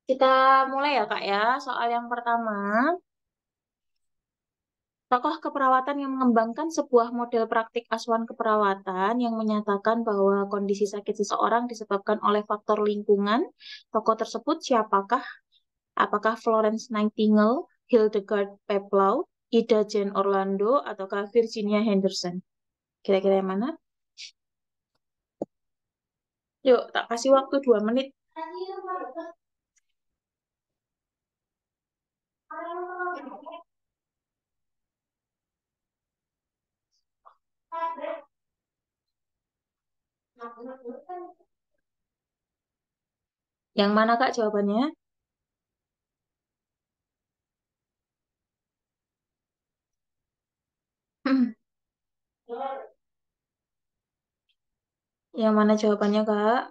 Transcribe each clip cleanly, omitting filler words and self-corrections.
Kita mulai ya Kak ya. Soal yang pertama, tokoh keperawatan yang mengembangkan sebuah model praktik asuhan keperawatan yang menyatakan bahwa kondisi sakit seseorang disebabkan oleh faktor lingkungan. Tokoh tersebut siapakah? Apakah Florence Nightingale, Hildegard Peplau, Ida Jane Orlando, ataukah Virginia Henderson? Kira-kira yang mana? Yuk, tak kasih waktu 2 menit. Yang mana Kak jawabannya? Yang mana jawabannya Kak?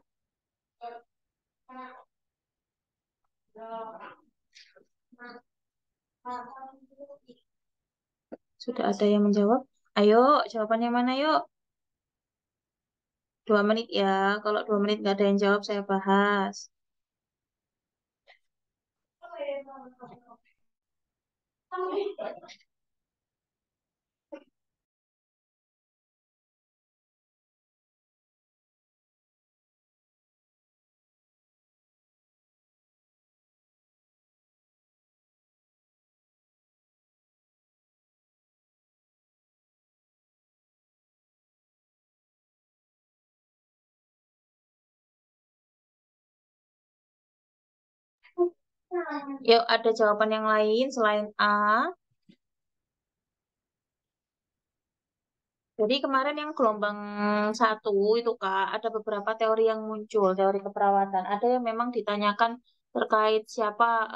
Sudah ada yang menjawab? Ayo, jawabannya mana yuk? 2 menit ya. Kalau 2 menit nggak ada yang jawab, saya bahas. Yuk, ada jawaban yang lain selain A. Jadi kemarin yang gelombang satu itu Kak, ada beberapa teori yang muncul, teori keperawatan. Ada yang memang ditanyakan terkait siapa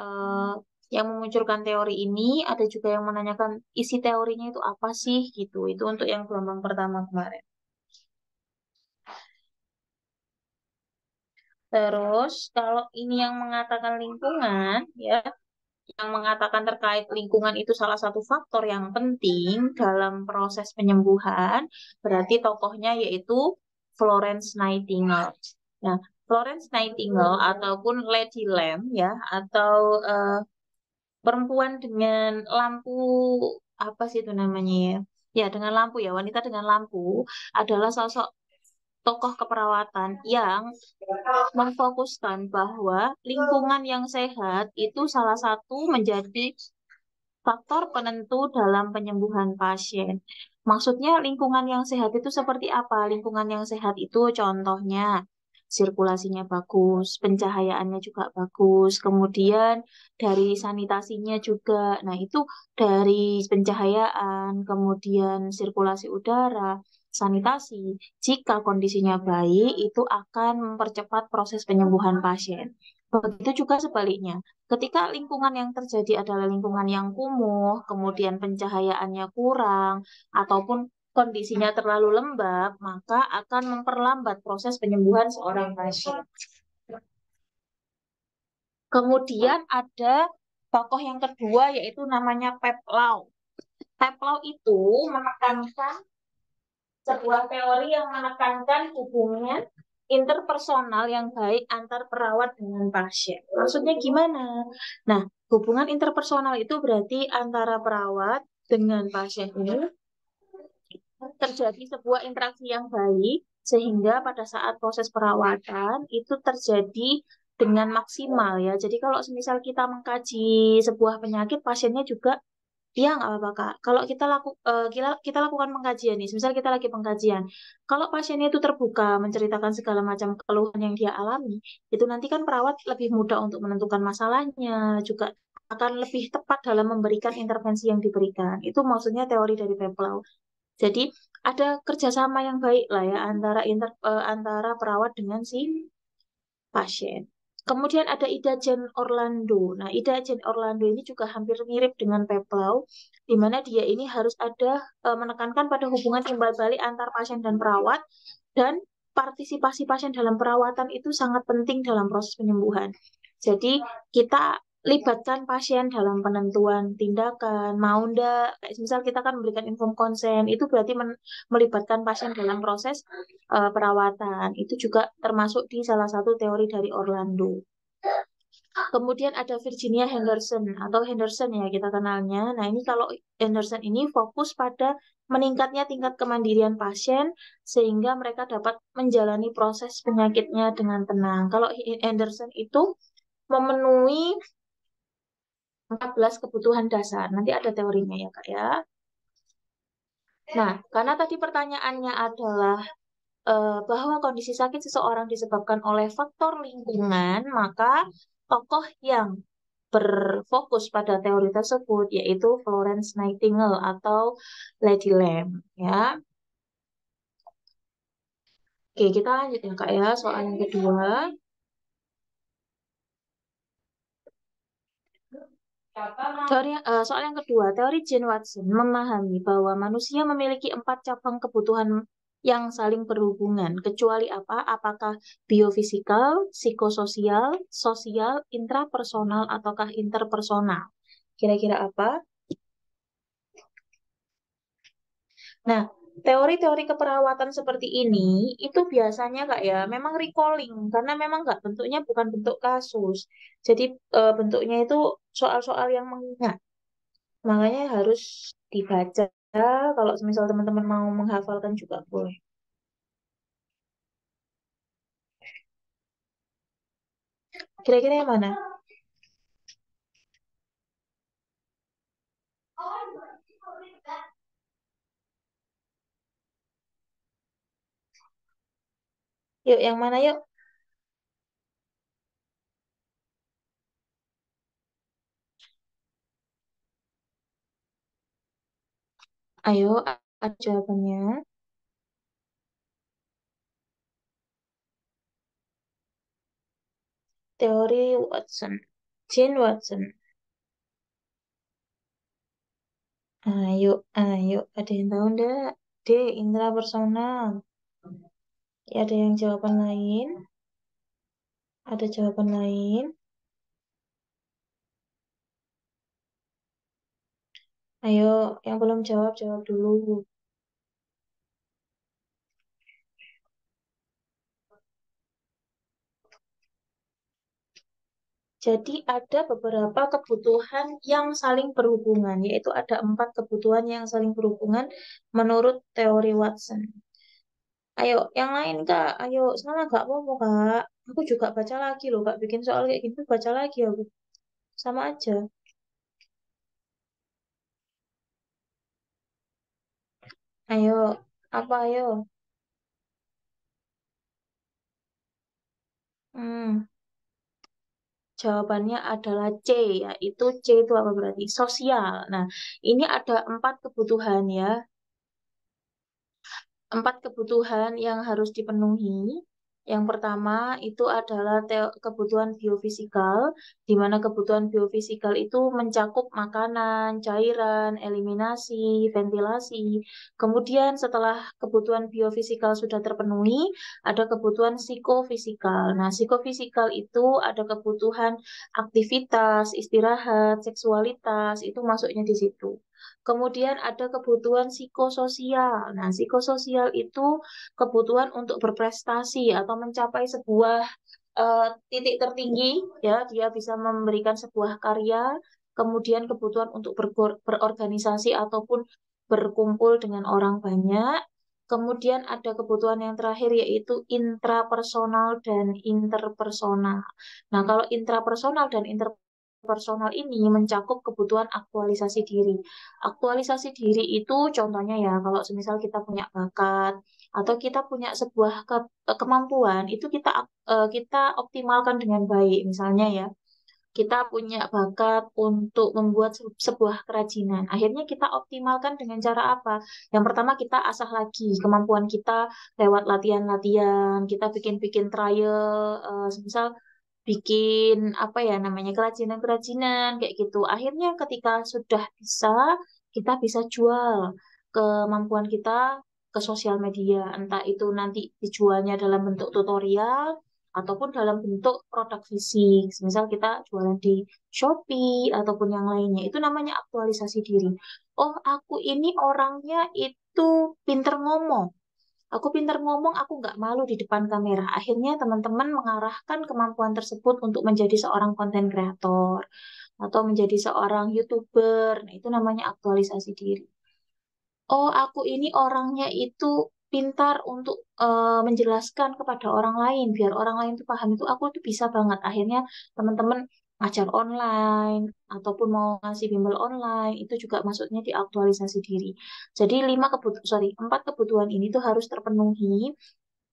yang memunculkan teori ini, ada juga yang menanyakan isi teorinya itu apa sih gitu. Itu untuk yang gelombang pertama kemarin. Terus kalau ini yang mengatakan lingkungan, ya, yang mengatakan terkait lingkungan itu salah satu faktor yang penting dalam proses penyembuhan, berarti tokohnya yaitu Florence Nightingale. Nah, Florence Nightingale ataupun Lady Lamb ya, atau eh, perempuan dengan lampu apa sih itu namanya ya? Ya, dengan lampu ya, wanita dengan lampu adalah sosok tokoh keperawatan yang memfokuskan bahwa lingkungan yang sehat itu salah satu menjadi faktor penentu dalam penyembuhan pasien. Maksudnya lingkungan yang sehat itu seperti apa? Lingkungan yang sehat itu contohnya sirkulasinya bagus, pencahayaannya juga bagus, kemudian dari sanitasinya juga. Nah, itu dari pencahayaan, kemudian sirkulasi udara, sanitasi. Jika kondisinya baik, itu akan mempercepat proses penyembuhan pasien. Begitu juga sebaliknya. Ketika lingkungan yang terjadi adalah lingkungan yang kumuh, kemudian pencahayaannya kurang, ataupun kondisinya terlalu lembab, maka akan memperlambat proses penyembuhan seorang pasien. Kemudian ada tokoh yang kedua yaitu namanya Pep Lau. Pep Lau itu menekankan sebuah teori yang menekankan hubungan interpersonal yang baik antar perawat dengan pasien. Maksudnya gimana? Nah, hubungan interpersonal itu berarti antara perawat dengan pasien ini terjadi sebuah interaksi yang baik sehingga pada saat proses perawatan itu terjadi dengan maksimal ya. Jadi kalau misal kita mengkaji sebuah penyakit, pasiennya juga iya nggak apa-apa Kak. Kalau kita lakukan pengkajian nih, misal kita lagi pengkajian, kalau pasiennya itu terbuka menceritakan segala macam keluhan yang dia alami, itu nanti kan perawat lebih mudah untuk menentukan masalahnya, juga akan lebih tepat dalam memberikan intervensi yang diberikan. Itu maksudnya teori dari Peplau. Jadi ada kerjasama yang baik lah ya antara perawat dengan si pasien. Kemudian ada Ida Jane Orlando. Nah, Ida Jane Orlando ini juga hampir mirip dengan Peplau, di mana dia ini harus ada menekankan pada hubungan timbal balik antar pasien dan perawat, dan partisipasi pasien dalam perawatan itu sangat penting dalam proses penyembuhan. Jadi kita libatkan pasien dalam penentuan tindakan, mau ndak, kayak misal kita kan memberikan inform konsen, itu berarti melibatkan pasien dalam proses perawatan. Itu juga termasuk di salah satu teori dari Orlando. Kemudian ada Virginia Henderson atau Henderson ya kita kenalnya. Nah, ini kalau Henderson ini fokus pada meningkatnya tingkat kemandirian pasien sehingga mereka dapat menjalani proses penyakitnya dengan tenang. Kalau Henderson itu memenuhi 14 kebutuhan dasar. Nanti ada teorinya ya, Kak ya. Nah, karena tadi pertanyaannya adalah bahwa kondisi sakit seseorang disebabkan oleh faktor lingkungan, maka tokoh yang berfokus pada teori tersebut yaitu Florence Nightingale atau Lady Lamb ya. Oke, kita lanjut ya Kak ya, soal yang kedua. Soal yang kedua, teori Jane Watson memahami bahwa manusia memiliki 4 cabang kebutuhan yang saling berhubungan. Kecuali apa? Apakah biofisikal, psikososial, sosial, intrapersonal, ataukah interpersonal? Kira-kira apa? Nah, teori-teori keperawatan seperti ini itu biasanya Kak ya, memang recalling karena memang nggak bentuknya bukan bentuk kasus. Jadi bentuknya itu soal-soal yang mengingat. Makanya harus dibaca kalau misal teman-teman mau menghafalkan juga boleh. Kira-kira yang mana? Yuk, yang mana yuk? Ayo, ada jawabannya. Teori Watson. Jane Watson. Ayo, ayo. Ada yang tahu enggak? D. Intrapersonal. Ya, ada yang jawaban lain? Ada jawaban lain? Ayo, yang belum jawab, jawab dulu. Jadi ada beberapa kebutuhan yang saling berhubungan, yaitu ada 4 kebutuhan yang saling berhubungan menurut teori Watson. Ayo, yang lain Kak. Ayo, salah nggak apa-apa Kak. Aku juga baca lagi loh Kak. Bikin soal kayak gitu baca lagi aku. Sama aja. Ayo, apa ayo? Hmm, jawabannya adalah C, yaitu C itu apa berarti? Sosial. Nah, ini ada 4 kebutuhan ya. 4 kebutuhan yang harus dipenuhi. Yang pertama itu adalah kebutuhan biofisikal, di mana kebutuhan biofisikal itu mencakup makanan, cairan, eliminasi, ventilasi. Kemudian setelah kebutuhan biofisikal sudah terpenuhi, ada kebutuhan psikofisikal. Nah, psikofisikal itu ada kebutuhan aktivitas, istirahat, seksualitas, itu masuknya di situ. Kemudian ada kebutuhan psikososial. Nah, psikososial itu kebutuhan untuk berprestasi atau mencapai sebuah titik tertinggi, ya, dia bisa memberikan sebuah karya. Kemudian kebutuhan untuk berorganisasi ataupun berkumpul dengan orang banyak. Kemudian ada kebutuhan yang terakhir yaitu intrapersonal dan interpersonal. Nah, kalau intrapersonal dan interpersonal ini mencakup kebutuhan aktualisasi diri. Aktualisasi diri itu contohnya ya, kalau semisal kita punya bakat atau kita punya sebuah kemampuan, itu kita optimalkan dengan baik. Misalnya ya, kita punya bakat untuk membuat sebuah kerajinan. Akhirnya kita optimalkan dengan cara apa? Yang pertama kita asah lagi kemampuan kita lewat latihan-latihan, kita bikin-bikin trial, misal bikin apa ya namanya kerajinan-kerajinan kayak gitu. Akhirnya ketika sudah bisa, kita bisa jual kemampuan kita ke sosial media. Entah itu nanti dijualnya dalam bentuk tutorial ataupun dalam bentuk produk fisik. Misal kita jualan di Shopee ataupun yang lainnya. Itu namanya aktualisasi diri. Oh, aku ini orangnya itu pinter ngomong. Aku pintar ngomong, aku nggak malu di depan kamera. Akhirnya teman-teman mengarahkan kemampuan tersebut untuk menjadi seorang konten kreator atau menjadi seorang YouTuber. Nah, itu namanya aktualisasi diri. Oh, aku ini orangnya itu pintar untuk menjelaskan kepada orang lain, biar orang lain tuh paham itu aku tuh bisa banget. Akhirnya teman-teman ngajar online ataupun mau ngasih bimbel online itu juga masuknya di aktualisasi diri. Jadi empat kebutuhan ini tuh harus terpenuhi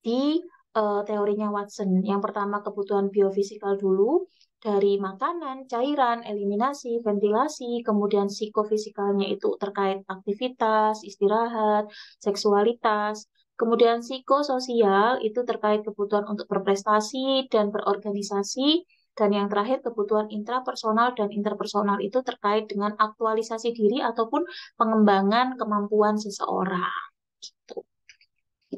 di teorinya Watson. Yang pertama kebutuhan biofisikal dulu, dari makanan, cairan, eliminasi, ventilasi, kemudian psikofisikalnya itu terkait aktivitas, istirahat, seksualitas, kemudian psikososial itu terkait kebutuhan untuk berprestasi dan berorganisasi, dan yang terakhir kebutuhan intrapersonal dan interpersonal itu terkait dengan aktualisasi diri ataupun pengembangan kemampuan seseorang. Gitu.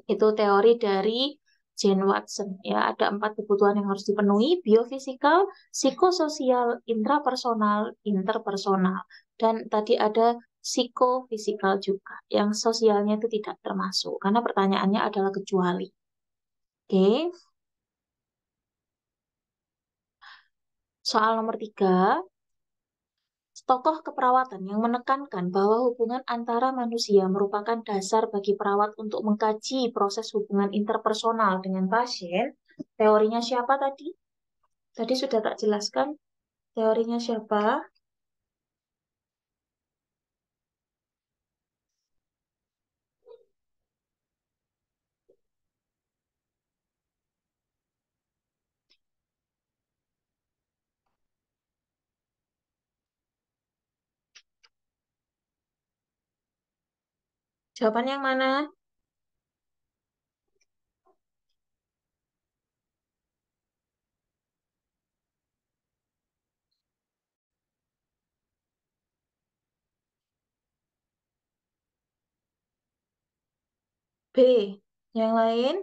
Itu teori dari Jane Watson. Ya, ada empat kebutuhan yang harus dipenuhi: biofisikal, psikososial, intrapersonal, interpersonal. Dan tadi ada psikofisikal juga. Yang sosialnya itu tidak termasuk. Karena pertanyaannya adalah kecuali. Oke, soal nomor 3. Tokoh keperawatan yang menekankan bahwa hubungan antara manusia merupakan dasar bagi perawat untuk mengkaji proses hubungan interpersonal dengan pasien. Teorinya siapa tadi? Tadi sudah tak jelaskan teorinya siapa. Jawabannya yang mana? B. Yang lain?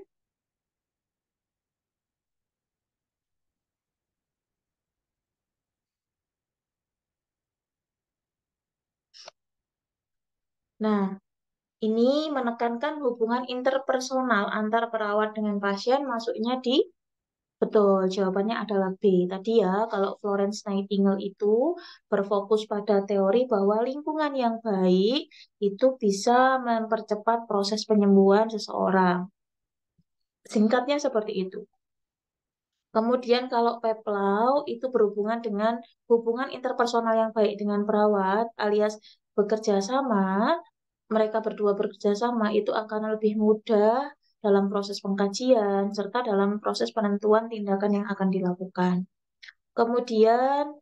Nah, ini menekankan hubungan interpersonal antar perawat dengan pasien masuknya di. Betul, jawabannya adalah B. Tadi ya, kalau Florence Nightingale itu berfokus pada teori bahwa lingkungan yang baik itu bisa mempercepat proses penyembuhan seseorang. Singkatnya seperti itu. Kemudian kalau Peplau itu berhubungan dengan hubungan interpersonal yang baik dengan perawat alias bekerja sama, mereka berdua bekerja sama itu akan lebih mudah dalam proses pengkajian serta dalam proses penentuan tindakan yang akan dilakukan. Kemudian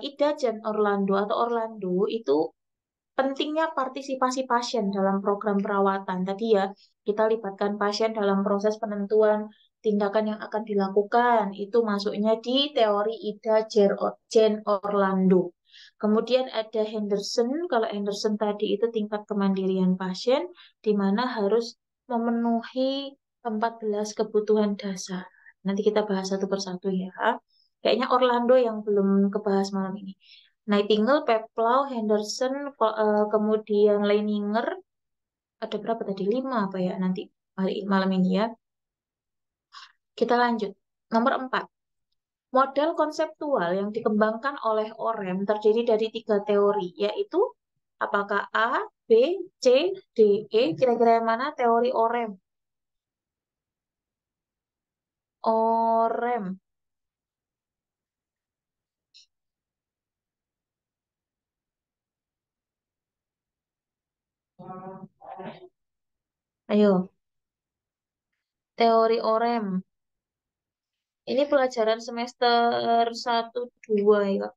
Ida Jan Orlando atau Orlando itu pentingnya partisipasi pasien dalam program perawatan. Tadi ya, kita libatkan pasien dalam proses penentuan tindakan yang akan dilakukan. Itu masuknya di teori Ida Jane Orlando. Kemudian ada Henderson. Kalau Henderson tadi itu tingkat kemandirian pasien, di mana harus memenuhi 14 kebutuhan dasar. Nanti kita bahas satu persatu ya. Kayaknya Orlando yang belum kebahas malam ini. Nightingale, Peplau, Henderson, kemudian Leininger, ada berapa tadi? 5 apa ya nanti malam ini ya. Kita lanjut. Nomor 4. Model konseptual yang dikembangkan oleh Orem terdiri dari 3 teori, yaitu apakah A, B, C, D, E? Kira-kira yang mana teori Orem? Orem. Ayo, teori Orem. Ini pelajaran semester 1-2 ya.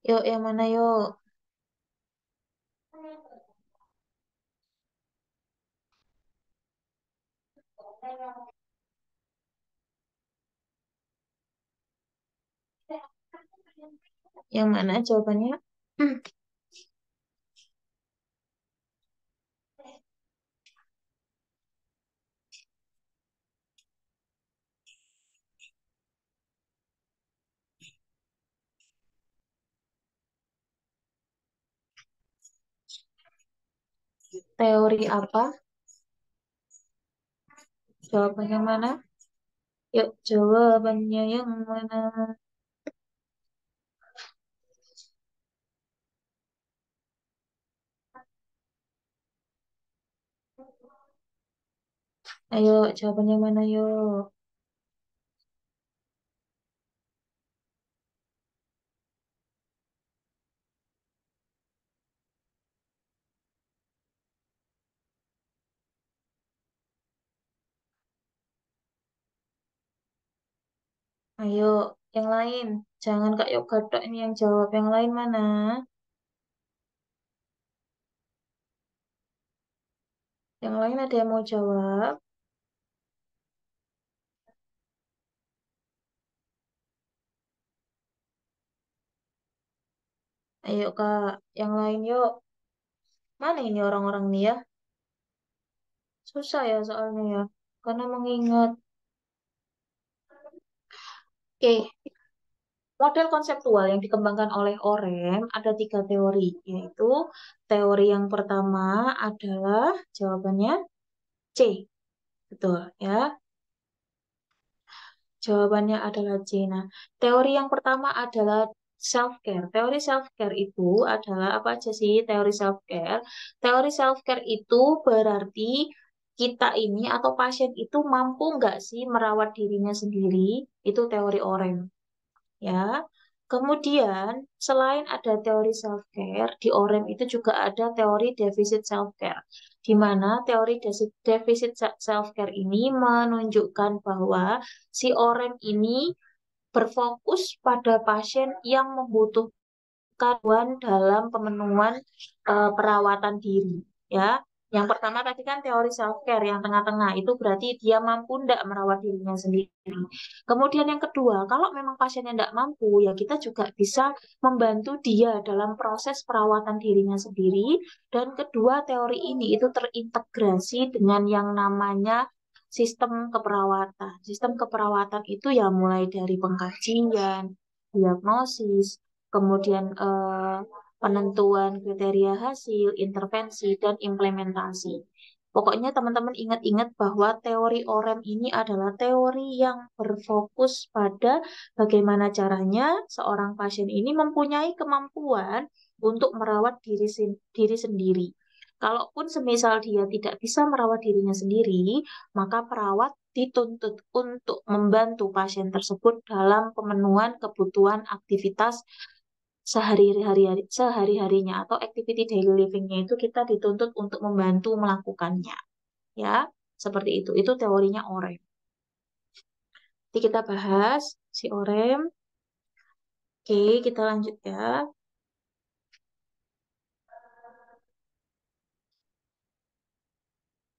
Yuk, yang mana yuk? Yang mana jawabannya? Teori apa? Jawabannya yang mana? Yuk, jawabannya yang mana? Ayo, jawabannya yang mana, yuk? Ayo, yang lain. Jangan Kak Yoga tok ini yang jawab. Yang lain mana? Yang lain ada yang mau jawab? Ayo Kak, yang lain yuk. Mana ini orang-orang nih ya? Susah ya soalnya ya. Karena mengingat. Oke, model konseptual yang dikembangkan oleh Orem ada tiga teori, yaitu teori yang pertama adalah jawabannya C, betul ya. Jawabannya adalah C. Nah, teori yang pertama adalah self-care. Teori self-care itu adalah apa aja sih teori self-care? Teori self-care itu berarti kita ini atau pasien itu mampu nggak sih merawat dirinya sendiri? Itu teori Orem ya. Kemudian, selain ada teori self-care, di OREM itu juga ada teori defisit self-care, di mana teori defisit self-care ini menunjukkan bahwa si OREM ini berfokus pada pasien yang membutuhkan bantuan dalam pemenuhan perawatan diri ya. Yang pertama tadi kan teori self care yang tengah-tengah itu berarti dia mampu ndak merawat dirinya sendiri. Kemudian yang kedua, kalau memang pasiennya ndak mampu ya kita juga bisa membantu dia dalam proses perawatan dirinya sendiri. Dan kedua teori ini itu terintegrasi dengan yang namanya sistem keperawatan. Sistem keperawatan itu ya mulai dari pengkajian, diagnosis, kemudian penentuan kriteria hasil, intervensi, dan implementasi. Pokoknya teman-teman ingat-ingat bahwa teori OREM ini adalah teori yang berfokus pada bagaimana caranya seorang pasien ini mempunyai kemampuan untuk merawat diri sendiri. Kalaupun semisal dia tidak bisa merawat dirinya sendiri, maka perawat dituntut untuk membantu pasien tersebut dalam pemenuhan kebutuhan aktivitas sehari-harinya atau activity daily livingnya itu kita dituntut untuk membantu melakukannya ya, seperti itu teorinya Orem. Nanti kita bahas si Orem. Oke, kita lanjut ya.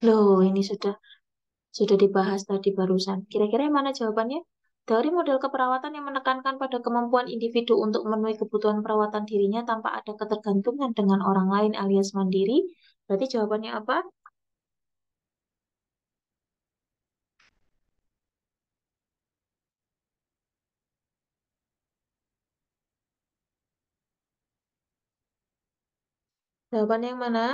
Loh, ini sudah dibahas tadi barusan. Kira-kira yang mana jawabannya? Teori model keperawatan yang menekankan pada kemampuan individu untuk memenuhi kebutuhan perawatan dirinya tanpa ada ketergantungan dengan orang lain alias mandiri. Berarti jawabannya apa? Jawabannya yang mana?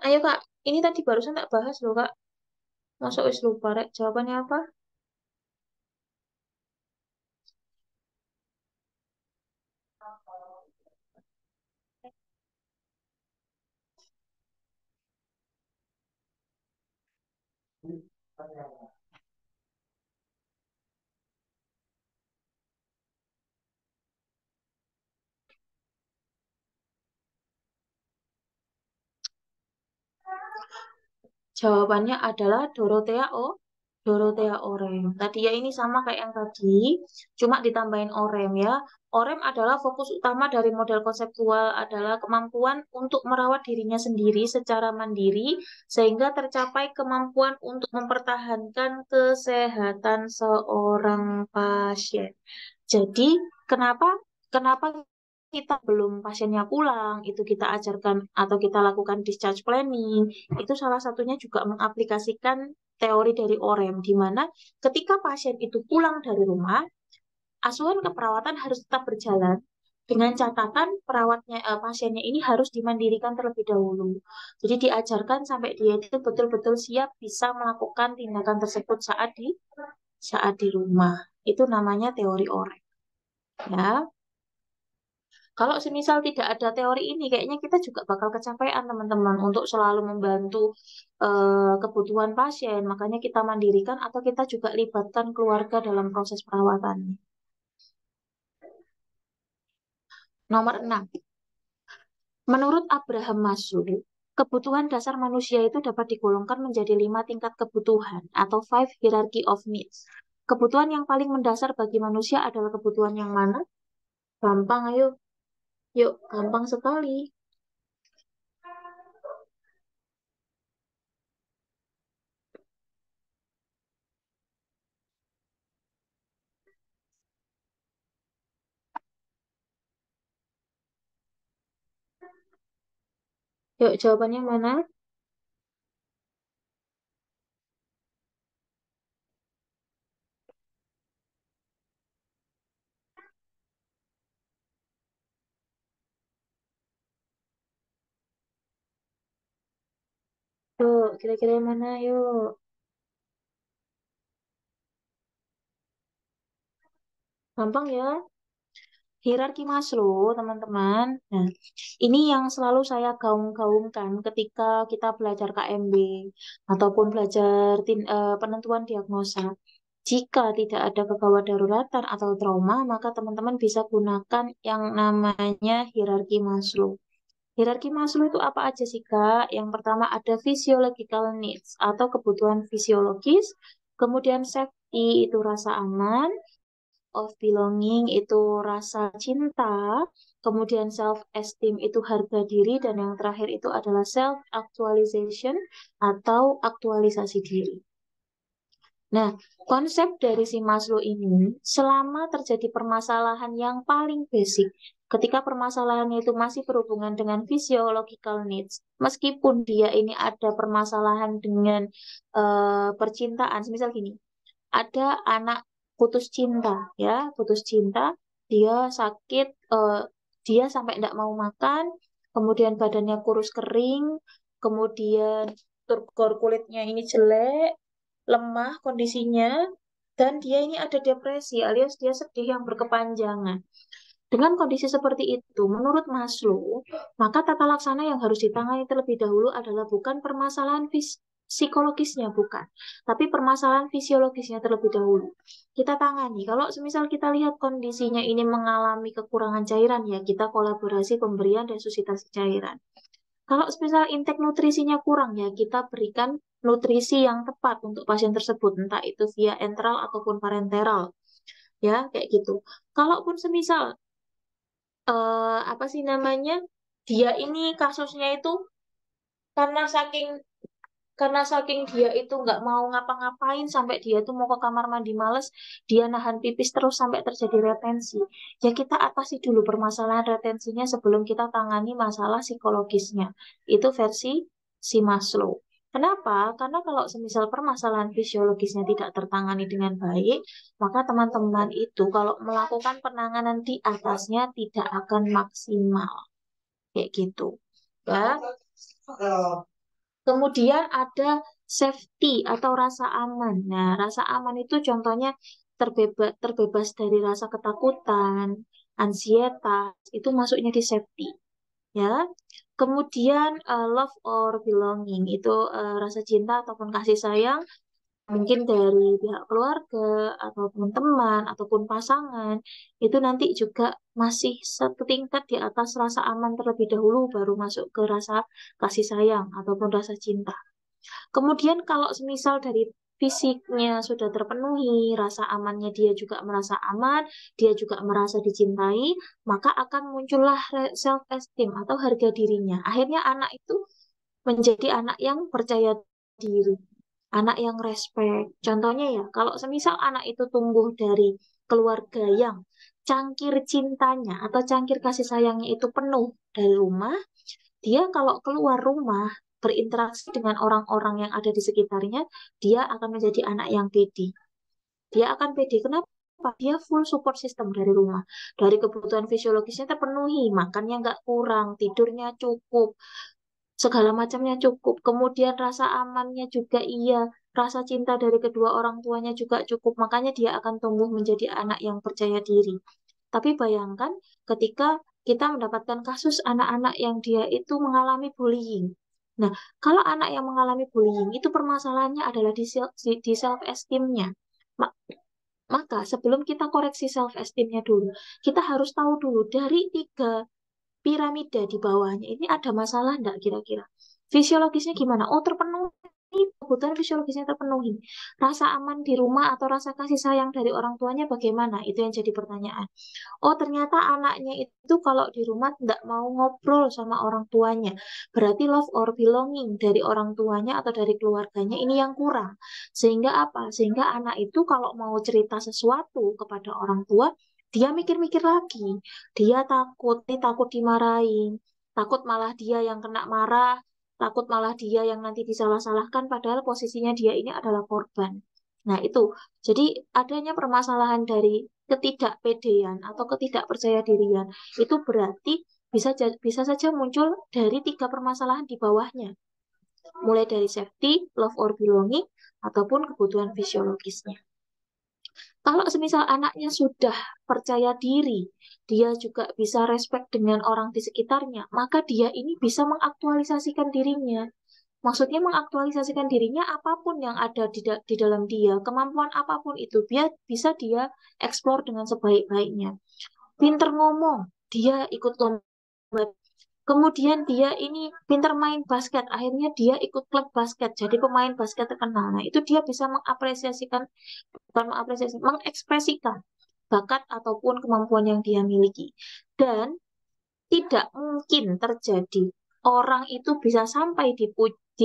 Ayo Kak, ini tadi barusan tak bahas loh Kak. Masa wis lupa rek? Jawabannya apa? Jawabannya adalah Dorothea Dorothea Orem. Tadi ya ini sama kayak yang tadi, cuma ditambahin Orem ya. Orem adalah fokus utama dari model konseptual adalah kemampuan untuk merawat dirinya sendiri secara mandiri sehingga tercapai kemampuan untuk mempertahankan kesehatan seorang pasien. Jadi, kenapa kenapa kita belum pasiennya pulang, itu kita ajarkan atau kita lakukan discharge planning, itu salah satunya juga mengaplikasikan teori dari OREM, di mana ketika pasien itu pulang dari rumah, asuhan keperawatan harus tetap berjalan dengan catatan pasiennya ini harus dimandirikan terlebih dahulu. Jadi diajarkan sampai dia itu betul-betul siap bisa melakukan tindakan tersebut saat di rumah. Itu namanya teori OREM. Ya, kalau semisal tidak ada teori ini, kayaknya kita juga bakal kecapean teman-teman untuk selalu membantu kebutuhan pasien. Makanya kita mandirikan atau kita juga libatkan keluarga dalam proses perawatan. Nomor 6. Menurut Abraham Maslow, kebutuhan dasar manusia itu dapat digolongkan menjadi 5 tingkat kebutuhan atau five hierarchy of needs. Kebutuhan yang paling mendasar bagi manusia adalah kebutuhan yang mana? Gampang, ayo. Yuk, gampang sekali. Yuk, jawabannya mana? Yuk, kira-kira yang mana? Yuk. Gampang ya. Hierarki Maslow, teman-teman. Nah, ini yang selalu saya gaung-gaungkan ketika kita belajar KMB ataupun belajar penentuan diagnosa. Jika tidak ada kegawat daruratan atau trauma, maka teman-teman bisa gunakan yang namanya hierarki Maslow. Hierarki Maslow itu apa aja sih, Kak? Yang pertama ada physiological needs atau kebutuhan fisiologis, kemudian safety itu rasa aman, of belonging itu rasa cinta, kemudian self esteem itu harga diri, dan yang terakhir itu adalah self actualization atau aktualisasi diri. Nah, konsep dari si Maslow ini, selama terjadi permasalahan yang paling basic, ketika permasalahannya itu masih berhubungan dengan physiological needs, meskipun dia ini ada permasalahan dengan percintaan, misal gini, ada anak putus cinta, ya, putus cinta, dia sakit, dia sampai tidak mau makan, kemudian badannya kurus kering, kemudian turgor kulitnya ini jelek, lemah kondisinya, dan dia ini ada depresi alias dia sedih yang berkepanjangan. Dengan kondisi seperti itu, menurut Maslow, maka tata laksana yang harus ditangani terlebih dahulu adalah bukan permasalahan psikologisnya, bukan, tapi permasalahan fisiologisnya terlebih dahulu. Kita tangani. Kalau semisal kita lihat kondisinya ini mengalami kekurangan cairan, ya kita kolaborasi pemberian resusitasi cairan. Kalau misal intake nutrisinya kurang, ya kita berikan nutrisi yang tepat untuk pasien tersebut, entah itu via enteral ataupun parenteral, ya kayak gitu. Kalaupun semisal apa sih namanya, dia ini kasusnya itu karena saking karena saking dia itu nggak mau ngapa-ngapain sampai dia tuh mau ke kamar mandi males, dia nahan pipis terus sampai terjadi retensi. Ya kita atasi dulu permasalahan retensinya sebelum kita tangani masalah psikologisnya. Itu versi si Maslow. Kenapa? Karena kalau semisal permasalahan fisiologisnya tidak tertangani dengan baik, maka teman-teman itu kalau melakukan penanganan di atasnya tidak akan maksimal. Kayak gitu. Ya. Kemudian ada safety atau rasa aman. Nah, rasa aman itu contohnya terbebas dari rasa ketakutan, ansietas, itu masuknya di safety, ya. Kemudian love or belonging itu rasa cinta ataupun kasih sayang mungkin dari pihak keluarga atau teman-teman ataupun pasangan, itu nanti juga masih satu tingkat di atas rasa aman terlebih dahulu baru masuk ke rasa kasih sayang ataupun rasa cinta. Kemudian kalau semisal dari fisiknya sudah terpenuhi, rasa amannya dia juga merasa aman, dia juga merasa dicintai, maka akan muncullah self esteem atau harga dirinya. Akhirnya anak itu menjadi anak yang percaya diri, anak yang respect. Contohnya ya, kalau semisal anak itu tumbuh dari keluarga yang cangkir cintanya atau cangkir kasih sayangnya itu penuh dari rumah, dia kalau keluar rumah berinteraksi dengan orang-orang yang ada di sekitarnya, dia akan menjadi anak yang pede. Dia akan pede. Kenapa? Dia full support system dari rumah. Dari kebutuhan fisiologisnya terpenuhi, makannya nggak kurang, tidurnya cukup, segala macamnya cukup. Kemudian rasa amannya juga iya, rasa cinta dari kedua orang tuanya juga cukup. Makanya dia akan tumbuh menjadi anak yang percaya diri. Tapi bayangkan ketika kita mendapatkan kasus anak-anak yang dia itu mengalami bullying. Nah, kalau anak yang mengalami bullying itu permasalahannya adalah di self esteemnya. Maka sebelum kita koreksi self esteemnya dulu, kita harus tahu dulu dari tiga piramida di bawahnya ini ada masalah enggak kira-kira? Fisiologisnya gimana? Oh, terpenuhi. Kebutuhan fisiologisnya terpenuhi. Rasa aman di rumah atau rasa kasih sayang dari orang tuanya bagaimana? Itu yang jadi pertanyaan. Oh, ternyata anaknya itu kalau di rumah tidak mau ngobrol sama orang tuanya. Berarti love or belonging dari orang tuanya atau dari keluarganya ini yang kurang. Sehingga apa? Sehingga anak itu kalau mau cerita sesuatu kepada orang tua, dia mikir-mikir lagi. Dia takut, nih takut dimarahin. Takut malah dia yang kena marah. Takut malah dia yang nanti disalah-salahkan, padahal posisinya dia ini adalah korban. Nah, itu. Jadi adanya permasalahan dari ketidakpedean atau ketidakpercayadirian itu berarti bisa saja muncul dari tiga permasalahan di bawahnya, mulai dari safety, love or belonging, ataupun kebutuhan fisiologisnya. Kalau semisal anaknya sudah percaya diri, dia juga bisa respect dengan orang di sekitarnya, maka dia ini bisa mengaktualisasikan dirinya. Maksudnya mengaktualisasikan dirinya apapun yang ada di dalam dia, kemampuan apapun itu, biar bisa dia eksplor dengan sebaik-baiknya. Pinter ngomong, dia ikut lomba. Kemudian dia ini pinter main basket, akhirnya dia ikut klub basket, jadi pemain basket terkenal. Nah, itu dia bisa mengapresiasikan, bukan mengapresiasi, mengekspresikan bakat ataupun kemampuan yang dia miliki. Dan tidak mungkin terjadi orang itu bisa sampai di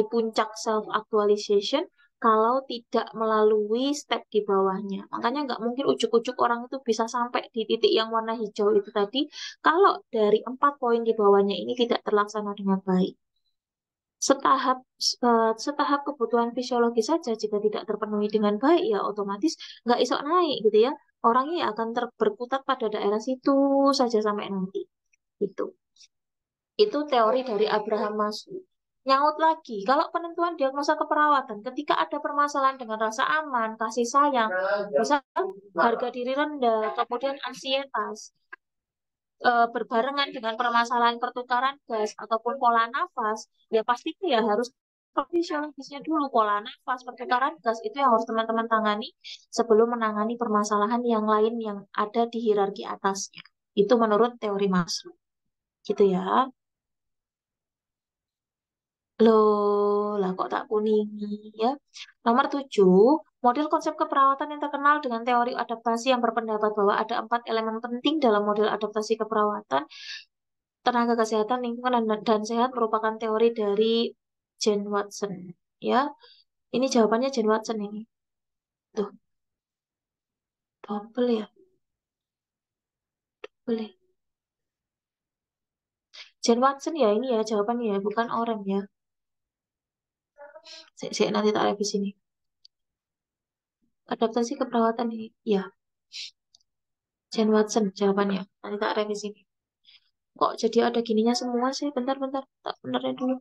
puncak self-actualization kalau tidak melalui step di bawahnya. Makanya nggak mungkin ujuk-ujuk orang itu bisa sampai di titik yang warna hijau itu tadi kalau dari 4 poin di bawahnya ini tidak terlaksana dengan baik. Setahap setahap kebutuhan fisiologi saja jika tidak terpenuhi dengan baik ya otomatis nggak isok naik gitu ya. Orangnya ya akan berkutat pada daerah situ saja sampai nanti. Itu. Itu teori dari Abraham Maslow. Nyaut lagi, kalau penentuan diagnosa keperawatan, ketika ada permasalahan dengan rasa aman, kasih sayang, misal harga diri rendah, kemudian ansietas, berbarengan dengan permasalahan pertukaran gas ataupun pola nafas, ya pasti itu ya harus fisiologisnya dulu, pola nafas, pertukaran gas itu yang harus teman-teman tangani sebelum menangani permasalahan yang lain yang ada di hierarki atasnya. Itu menurut teori Maslow. Gitu ya. Loh, lah kok tak kuningi ya. Nomor 7, model konsep keperawatan yang terkenal dengan teori adaptasi yang berpendapat bahwa ada 4 elemen penting dalam model adaptasi keperawatan, tenaga kesehatan, lingkungan, dan sehat merupakan teori dari Jane Watson. Ya, ini jawabannya Jane Watson ini. Tuh, double ya, boleh. Jane Watson ya ini ya jawabannya ya, bukan orang ya. Saya nanti tak revisi ini. Adaptasi keperawatan ini, ya, Jane Watson jawabannya. Nanti tak revisi. Kok jadi ada gininya semua sih? Bentar-bentar. Tak benerin dulu.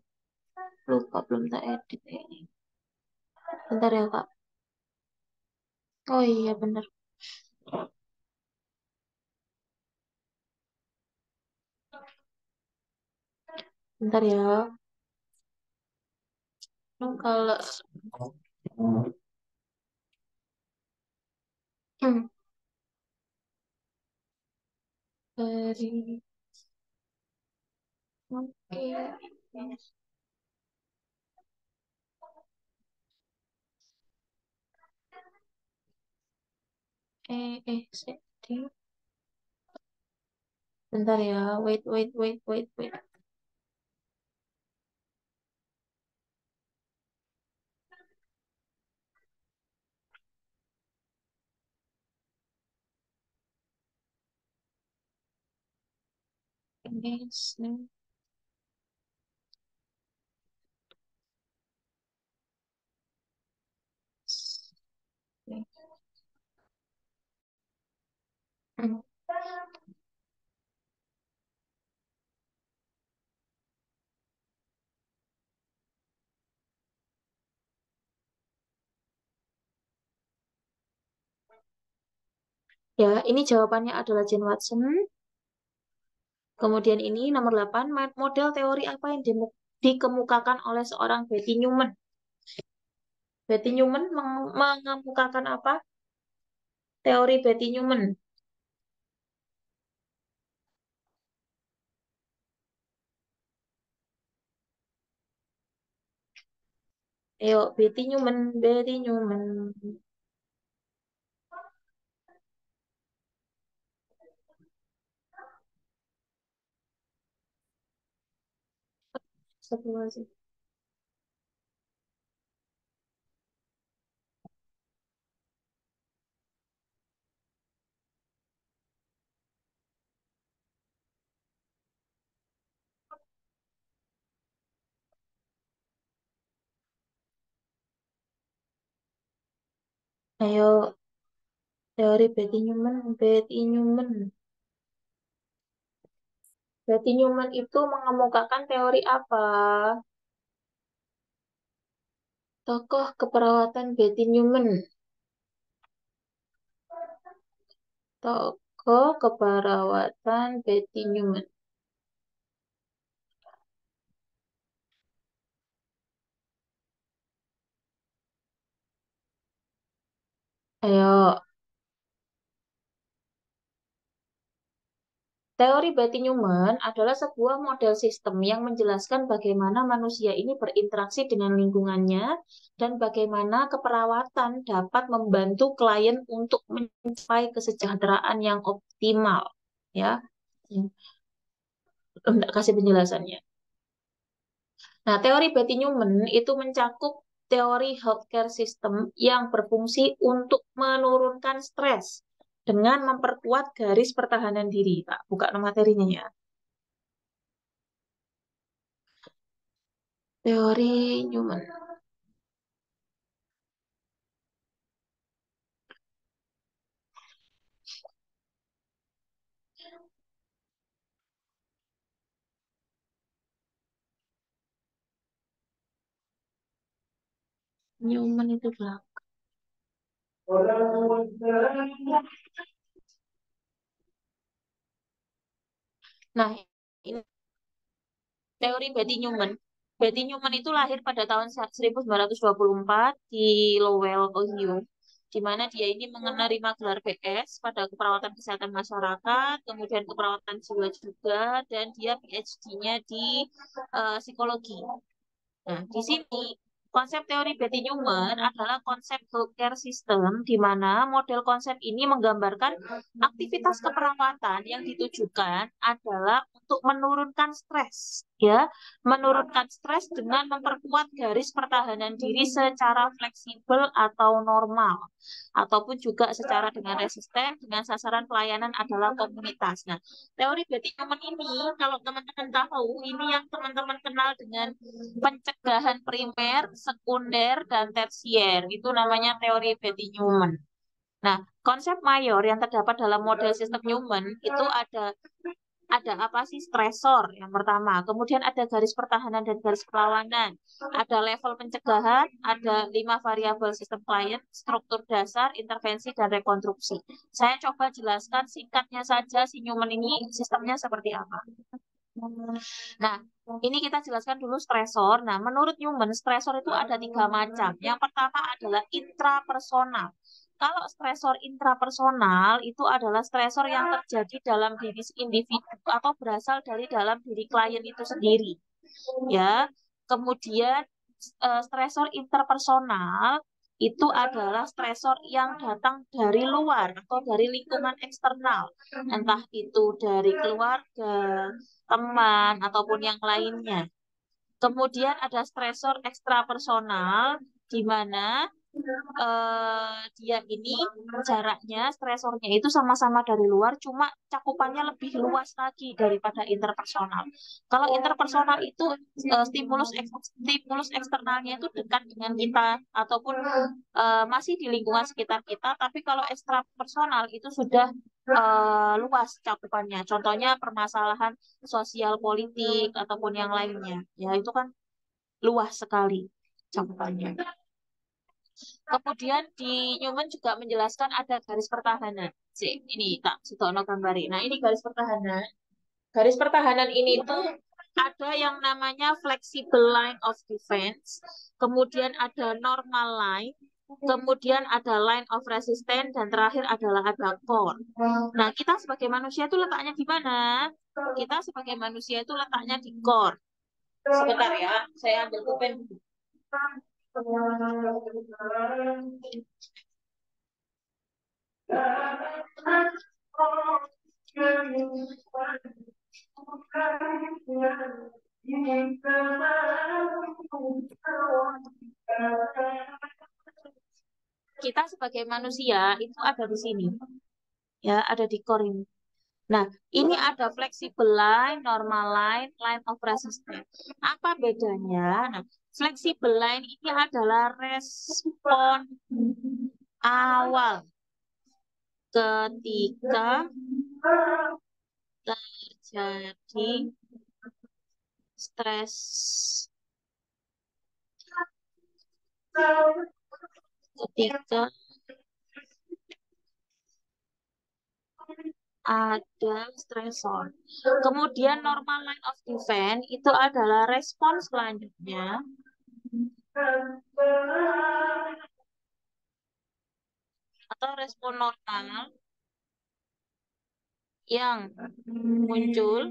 Lupa belum tak edit ini. Bentar ya, Kak. Oh iya, bener. Bentar ya. Kalau hmm, dari oke. Sedih. Bentar ya. Wait, wait, wait, wait, wait. Yes, no. Hmm. Ya, ini jawabannya adalah Jane Watson. Kemudian ini nomor 8, model teori apa yang dikemukakan oleh seorang Betty Newman? Betty Newman mengemukakan apa? Teori Betty Newman. Ayo, Betty Newman, Betty Newman. Astagfirullahaladzim. Ayo, teori Betty Newman, Betty Newman. Betty Newman itu mengemukakan teori apa? Tokoh keperawatan Betty Newman. Tokoh keperawatan Betty Newman. Ayo, teori Betty Newman adalah sebuah model sistem yang menjelaskan bagaimana manusia ini berinteraksi dengan lingkungannya dan bagaimana keperawatan dapat membantu klien untuk mencapai kesejahteraan yang optimal. Ya, untuk kasih penjelasannya. Nah, teori Betty Newman itu mencakup teori healthcare system yang berfungsi untuk menurunkan stres dengan memperkuat garis pertahanan diri. Tak buka materinya ya. Teori Newman. Newman itu belakang. Nah, ini teori Betty Newman. Betty Newman itu lahir pada tahun 1924 di Lowell, Ohio, di mana dia ini menerima gelar BS pada keperawatan kesehatan masyarakat, kemudian keperawatan jiwa juga, dan dia PhD-nya di psikologi. Nah, di sini konsep teori Betty Newman adalah konsep healthcare system di mana model konsep ini menggambarkan aktivitas keperawatan yang ditujukan adalah untuk menurunkan stres, ya, menurunkan stres dengan memperkuat garis pertahanan diri secara fleksibel atau normal, ataupun juga secara dengan resisten dengan sasaran pelayanan adalah komunitas. Nah, teori Betty Newman ini, kalau teman-teman tahu, ini yang teman-teman kenal dengan pencegahan primer, sekunder, dan tersier. Itu namanya teori Betty Newman. Nah, konsep mayor yang terdapat dalam model sistem Newman itu ada apa sih stresor yang pertama, kemudian ada garis pertahanan dan garis perlawanan, ada level pencegahan, ada 5 variabel sistem klien, struktur dasar, intervensi, dan rekonstruksi. Saya coba jelaskan singkatnya saja si Newman ini sistemnya seperti apa. Nah, ini kita jelaskan dulu stresor. Nah, menurut Newman, stresor itu ada 3 macam. Yang pertama adalah intrapersonal. Kalau stresor intrapersonal itu adalah stresor yang terjadi dalam diri individu atau berasal dari dalam diri klien itu sendiri. Ya, kemudian stresor interpersonal itu adalah stresor yang datang dari luar atau dari lingkungan eksternal, entah itu dari keluarga, teman, ataupun yang lainnya. Kemudian ada stresor ekstrapersonal, di mana Dia ini jaraknya, stresornya itu sama-sama dari luar, cuma cakupannya lebih luas lagi daripada interpersonal. Kalau interpersonal itu stimulus eksternalnya itu dekat dengan kita ataupun masih di lingkungan sekitar kita, tapi kalau ekstrapersonal itu sudah luas cakupannya. Contohnya permasalahan sosial politik ataupun yang lainnya. Ya, itu kan luas sekali cakupannya. Kemudian di Newman juga menjelaskan ada garis pertahanan. Ini tak Sutono gambari. Nah, ini garis pertahanan. Garis pertahanan ini tuh ada yang namanya flexible line of defense, kemudian ada normal line, kemudian ada line of resistance, dan terakhir adalah ada core. Nah, kita sebagai manusia itu letaknya di mana? Kita sebagai manusia itu letaknya di core. Sebentar ya, saya ambil pulpen. Kita sebagai manusia itu ada di sini, ya, ada di core ini. Nah, ini ada flexible line, normal line, line of resistance. Apa bedanya? Nah, flexible line ini adalah respon awal ketika terjadi stres, ketika ada stresor. Kemudian normal line of defense itu adalah respon selanjutnya atau respon normal yang muncul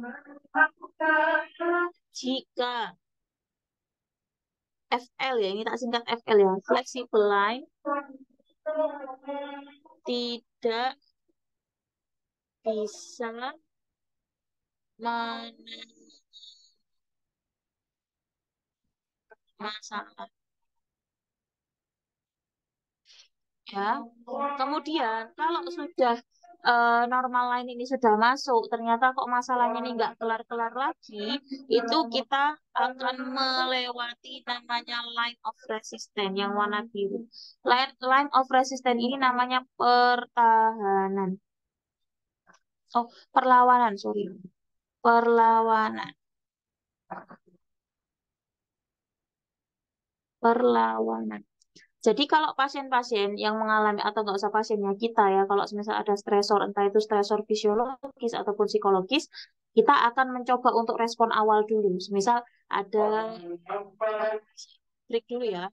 jika FL, ya, ini tak singkat FL ya, flexible line tidak bisa menangani masalah, ya. Kemudian kalau sudah normal line ini sudah masuk, ternyata kok masalahnya ini nggak kelar-kelar lagi, itu kita akan melewati namanya line of resistance yang warna biru. Line of resistance ini namanya pertahanan. Oh, perlawanan, sorry. Perlawanan. Perlawanan. Jadi kalau pasien-pasien yang mengalami, atau nggak usah pasiennya, kita ya, kalau misal ada stresor, entah itu stresor fisiologis ataupun psikologis, kita akan mencoba untuk respon awal dulu. Misal ada, break dulu ya.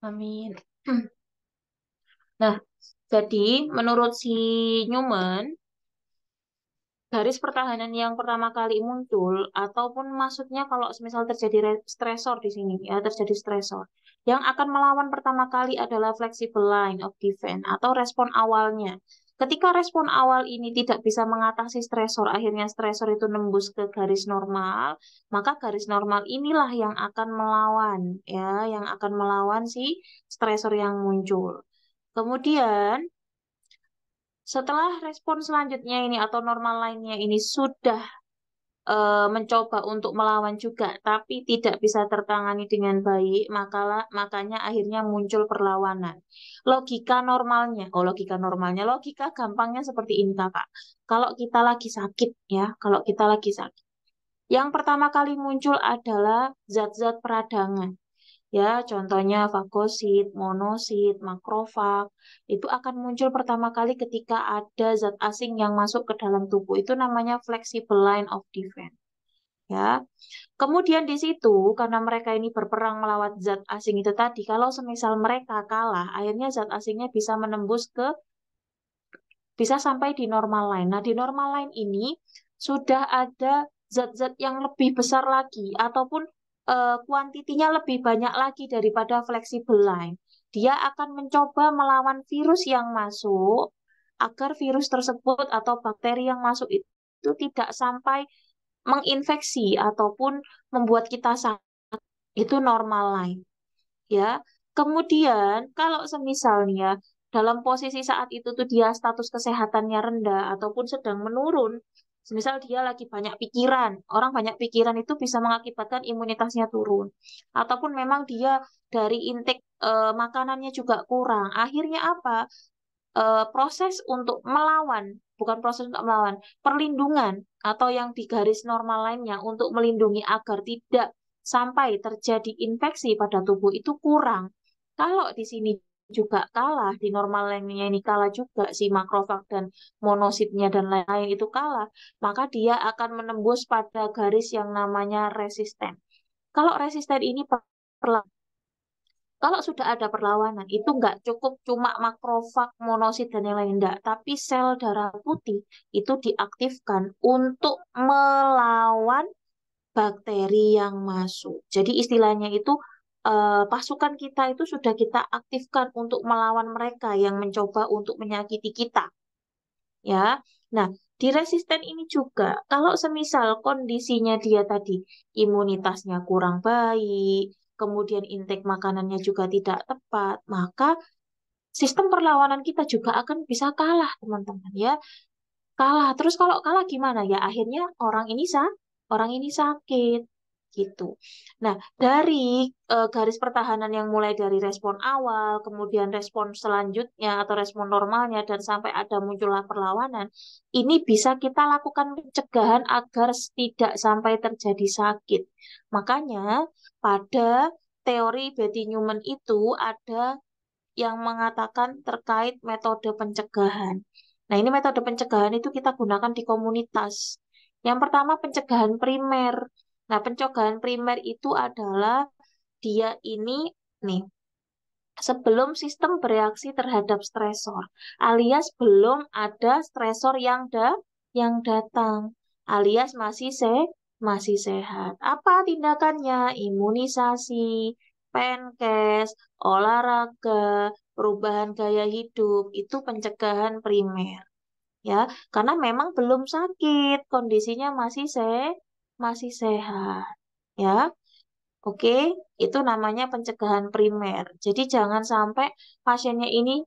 Amin. Nah, jadi menurut si Newman, garis pertahanan yang pertama kali muncul ataupun maksudnya kalau misal terjadi stresor di sini ya terjadi stresor yang akan melawan pertama kali adalah flexible line of defense atau respon awalnya. Ketika respon awal ini tidak bisa mengatasi stresor, akhirnya stresor itu nembus ke garis normal, maka garis normal inilah yang akan melawan ya, yang akan melawan si stresor yang muncul. Kemudian setelah respon selanjutnya ini atau normal lainnya ini sudah mencoba untuk melawan juga, tapi tidak bisa tertangani dengan baik, makanya akhirnya muncul perlawanan. Logika normalnya, logika gampangnya seperti ini kakak. Kalau kita lagi sakit ya, kalau kita lagi sakit, yang pertama kali muncul adalah zat-zat peradangan. Ya, contohnya fagosit, monosit, makrofag, itu akan muncul pertama kali ketika ada zat asing yang masuk ke dalam tubuh. Itu namanya flexible line of defense. Ya, kemudian di situ karena mereka ini berperang melawan zat asing itu tadi, kalau semisal mereka kalah, akhirnya zat asingnya bisa menembus ke bisa sampai di normal line. Nah, di normal line ini sudah ada zat-zat yang lebih besar lagi ataupun kuantitinya lebih banyak lagi daripada flexible line. Dia akan mencoba melawan virus yang masuk agar virus tersebut atau bakteri yang masuk itu tidak sampai menginfeksi ataupun membuat kita sakit. Itu normal line ya. Kemudian kalau semisalnya dalam posisi saat itu tuh dia status kesehatannya rendah ataupun sedang menurun, semisal dia lagi banyak pikiran, orang banyak pikiran itu bisa mengakibatkan imunitasnya turun. Ataupun memang dia dari intake makanannya juga kurang. Akhirnya apa? Proses untuk melawan, bukan proses untuk melawan, perlindungan atau yang di garis normal lainnya untuk melindungi agar tidak sampai terjadi infeksi pada tubuh itu kurang. Kalau di sini juga kalah, di normal lainnya ini kalah juga, si makrofag dan monositnya dan lain-lain itu kalah, maka dia akan menembus pada garis yang namanya resisten. Kalau resisten ini kalau sudah ada perlawanan, itu nggak cukup cuma makrofag, monosit, dan yang lain. Enggak. Tapi sel darah putih itu diaktifkan untuk melawan bakteri yang masuk. Jadi istilahnya itu pasukan kita itu sudah kita aktifkan untuk melawan mereka yang mencoba untuk menyakiti kita ya. Nah, di resisten ini juga, kalau semisal kondisinya dia tadi imunitasnya kurang baik, kemudian intake makanannya juga tidak tepat, maka sistem perlawanan kita juga akan bisa kalah, teman-teman ya. Kalah. Terus kalau kalah gimana ya? Akhirnya orang ini sakit gitu. Nah, dari garis pertahanan yang mulai dari respon awal, kemudian respon selanjutnya atau respon normalnya dan sampai ada muncullah perlawanan, ini bisa kita lakukan pencegahan agar tidak sampai terjadi sakit. Makanya pada teori Betty Newman itu ada yang mengatakan terkait metode pencegahan. Nah, ini metode pencegahan itu kita gunakan di komunitas. Yang pertama pencegahan primer. Nah, pencegahan primer itu adalah dia ini nih sebelum sistem bereaksi terhadap stresor, alias belum ada stresor yang datang, alias masih sehat. Apa tindakannya? Imunisasi, penkes, olahraga, perubahan gaya hidup, itu pencegahan primer. ya, karena memang belum sakit, kondisinya masih sehat, ya. Oke, itu namanya pencegahan primer. Jadi jangan sampai pasiennya ini,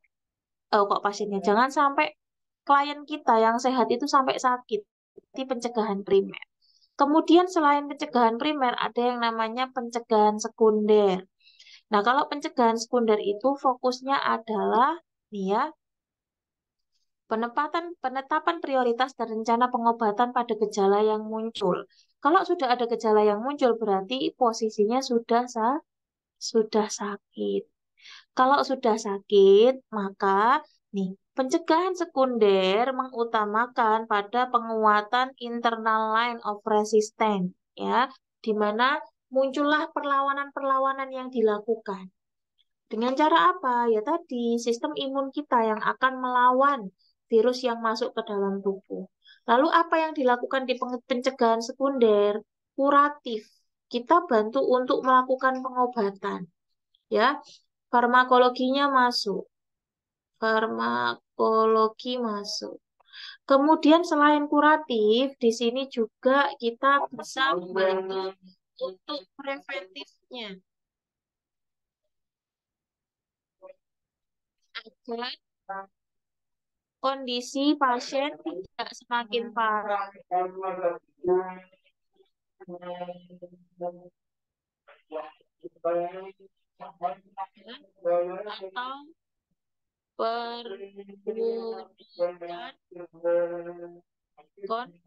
jangan sampai klien kita yang sehat itu sampai sakit. Di pencegahan primer. Kemudian selain pencegahan primer, ada yang namanya pencegahan sekunder. Nah, kalau pencegahan sekunder itu fokusnya adalah nih ya, penetapan prioritas dan rencana pengobatan pada gejala yang muncul. Kalau sudah ada gejala yang muncul, berarti posisinya sudah sakit. Kalau sudah sakit, maka nih pencegahan sekunder mengutamakan pada penguatan internal line of resistance, ya, di mana muncullah perlawanan-perlawanan yang dilakukan. Dengan cara apa? Ya tadi, sistem imun kita yang akan melawan virus yang masuk ke dalam tubuh. Lalu apa yang dilakukan di pencegahan sekunder? Kuratif. Kita bantu untuk melakukan pengobatan, ya. Farmakologinya masuk. Farmakologi masuk. Kemudian selain kuratif, di sini juga kita bisa membantu untuk preventifnya agar kondisi pasien tidak semakin parah. Atau perburukan kondisi,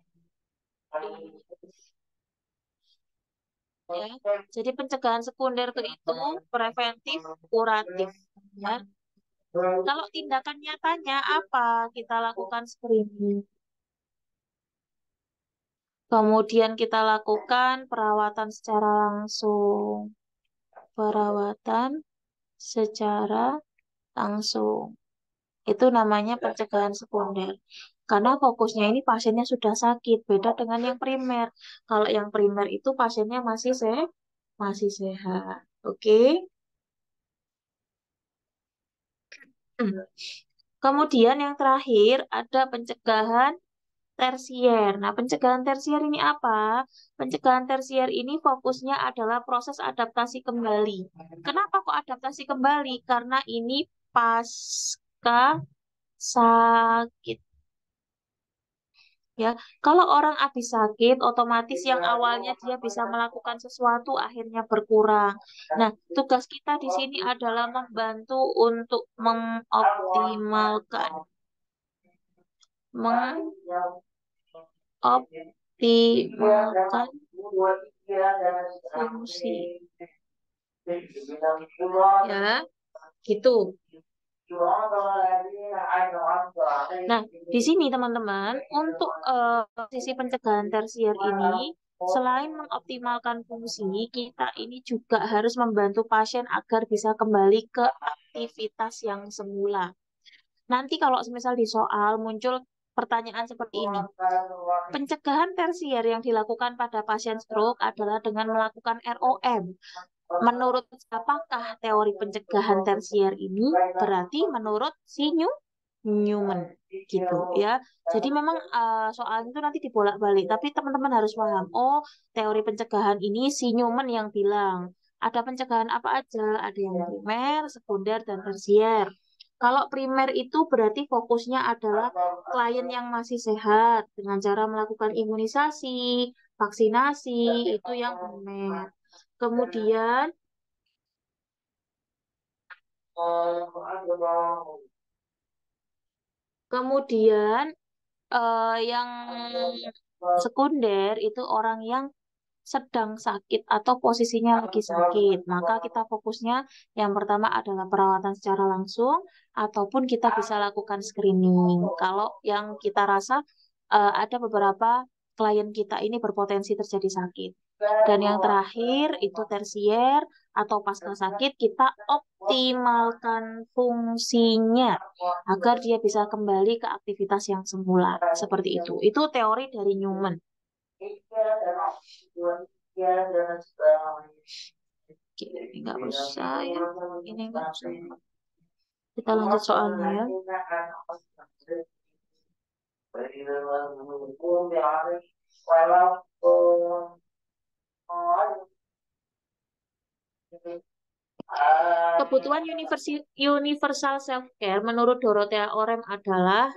ya. Jadi pencegahan sekunder itu preventif, kuratif, ya. Kalau tindakan nyatanya apa? Kita lakukan screening. Kemudian kita lakukan perawatan secara langsung. Perawatan secara langsung. Itu namanya pencegahan sekunder. Karena fokusnya ini pasiennya sudah sakit, beda dengan yang primer. Kalau yang primer itu pasiennya masih sehat. Oke. Kemudian yang terakhir ada pencegahan tersier. Nah, pencegahan tersier ini apa? Pencegahan tersier ini fokusnya adalah proses adaptasi kembali. Kenapa kok adaptasi kembali? Karena ini pasca sakit. Ya, kalau orang habis sakit, otomatis yang awalnya dia bisa melakukan sesuatu akhirnya berkurang. Nah, tugas kita di sini adalah membantu untuk mengoptimalkan fungsi. Ya, gitu. Nah, di sini teman-teman, untuk sisi pencegahan tersier ini, selain mengoptimalkan fungsi, kita ini juga harus membantu pasien agar bisa kembali ke aktivitas yang semula. Nanti kalau misal di soal muncul pertanyaan seperti ini, pencegahan tersier yang dilakukan pada pasien stroke adalah dengan melakukan ROM. Menurut apakah teori pencegahan tersier ini? Berarti menurut si Newman gitu ya. Jadi memang soal itu nanti dibolak-balik, tapi teman-teman harus paham. Oh, teori pencegahan ini si Newman yang bilang. Ada pencegahan apa aja? Ada yang primer, sekunder, dan tersier. Kalau primer itu berarti fokusnya adalah klien yang masih sehat dengan cara melakukan imunisasi, vaksinasi, itu yang primer. Kemudian kemudian yang sekunder itu orang yang sedang sakit atau posisinya lagi sakit. Maka kita fokusnya yang pertama adalah perawatan secara langsung ataupun kita bisa lakukan screening. Kalau yang kita rasa ada beberapa klien kita ini berpotensi terjadi sakit. Dan yang terakhir itu tersier atau pasca sakit kita optimalkan fungsinya agar dia bisa kembali ke aktivitas yang semula. Seperti itu. Itu teori dari Newman. Ini nggak usah ya. Ini nggak usah. Kita lanjut soalnya ya. Kebutuhan universal self-care menurut Dorothea Orem adalah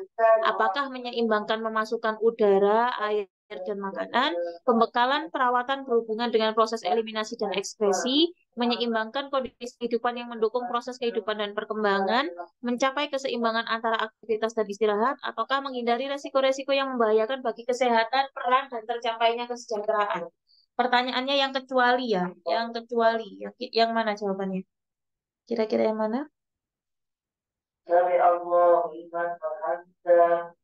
apakah menyeimbangkan memasukkan udara, air, dan makanan, pembekalan perawatan berhubungan dengan proses eliminasi dan ekspresi, menyeimbangkan kondisi kehidupan yang mendukung proses kehidupan dan perkembangan, mencapai keseimbangan antara aktivitas dan istirahat, ataukah menghindari resiko-resiko yang membahayakan bagi kesehatan, peran, dan tercapainya kesejahteraan. Pertanyaannya yang kecuali ya, yang kecuali, yang mana jawabannya? Kira-kira yang mana? Dari Allah iman berhamda.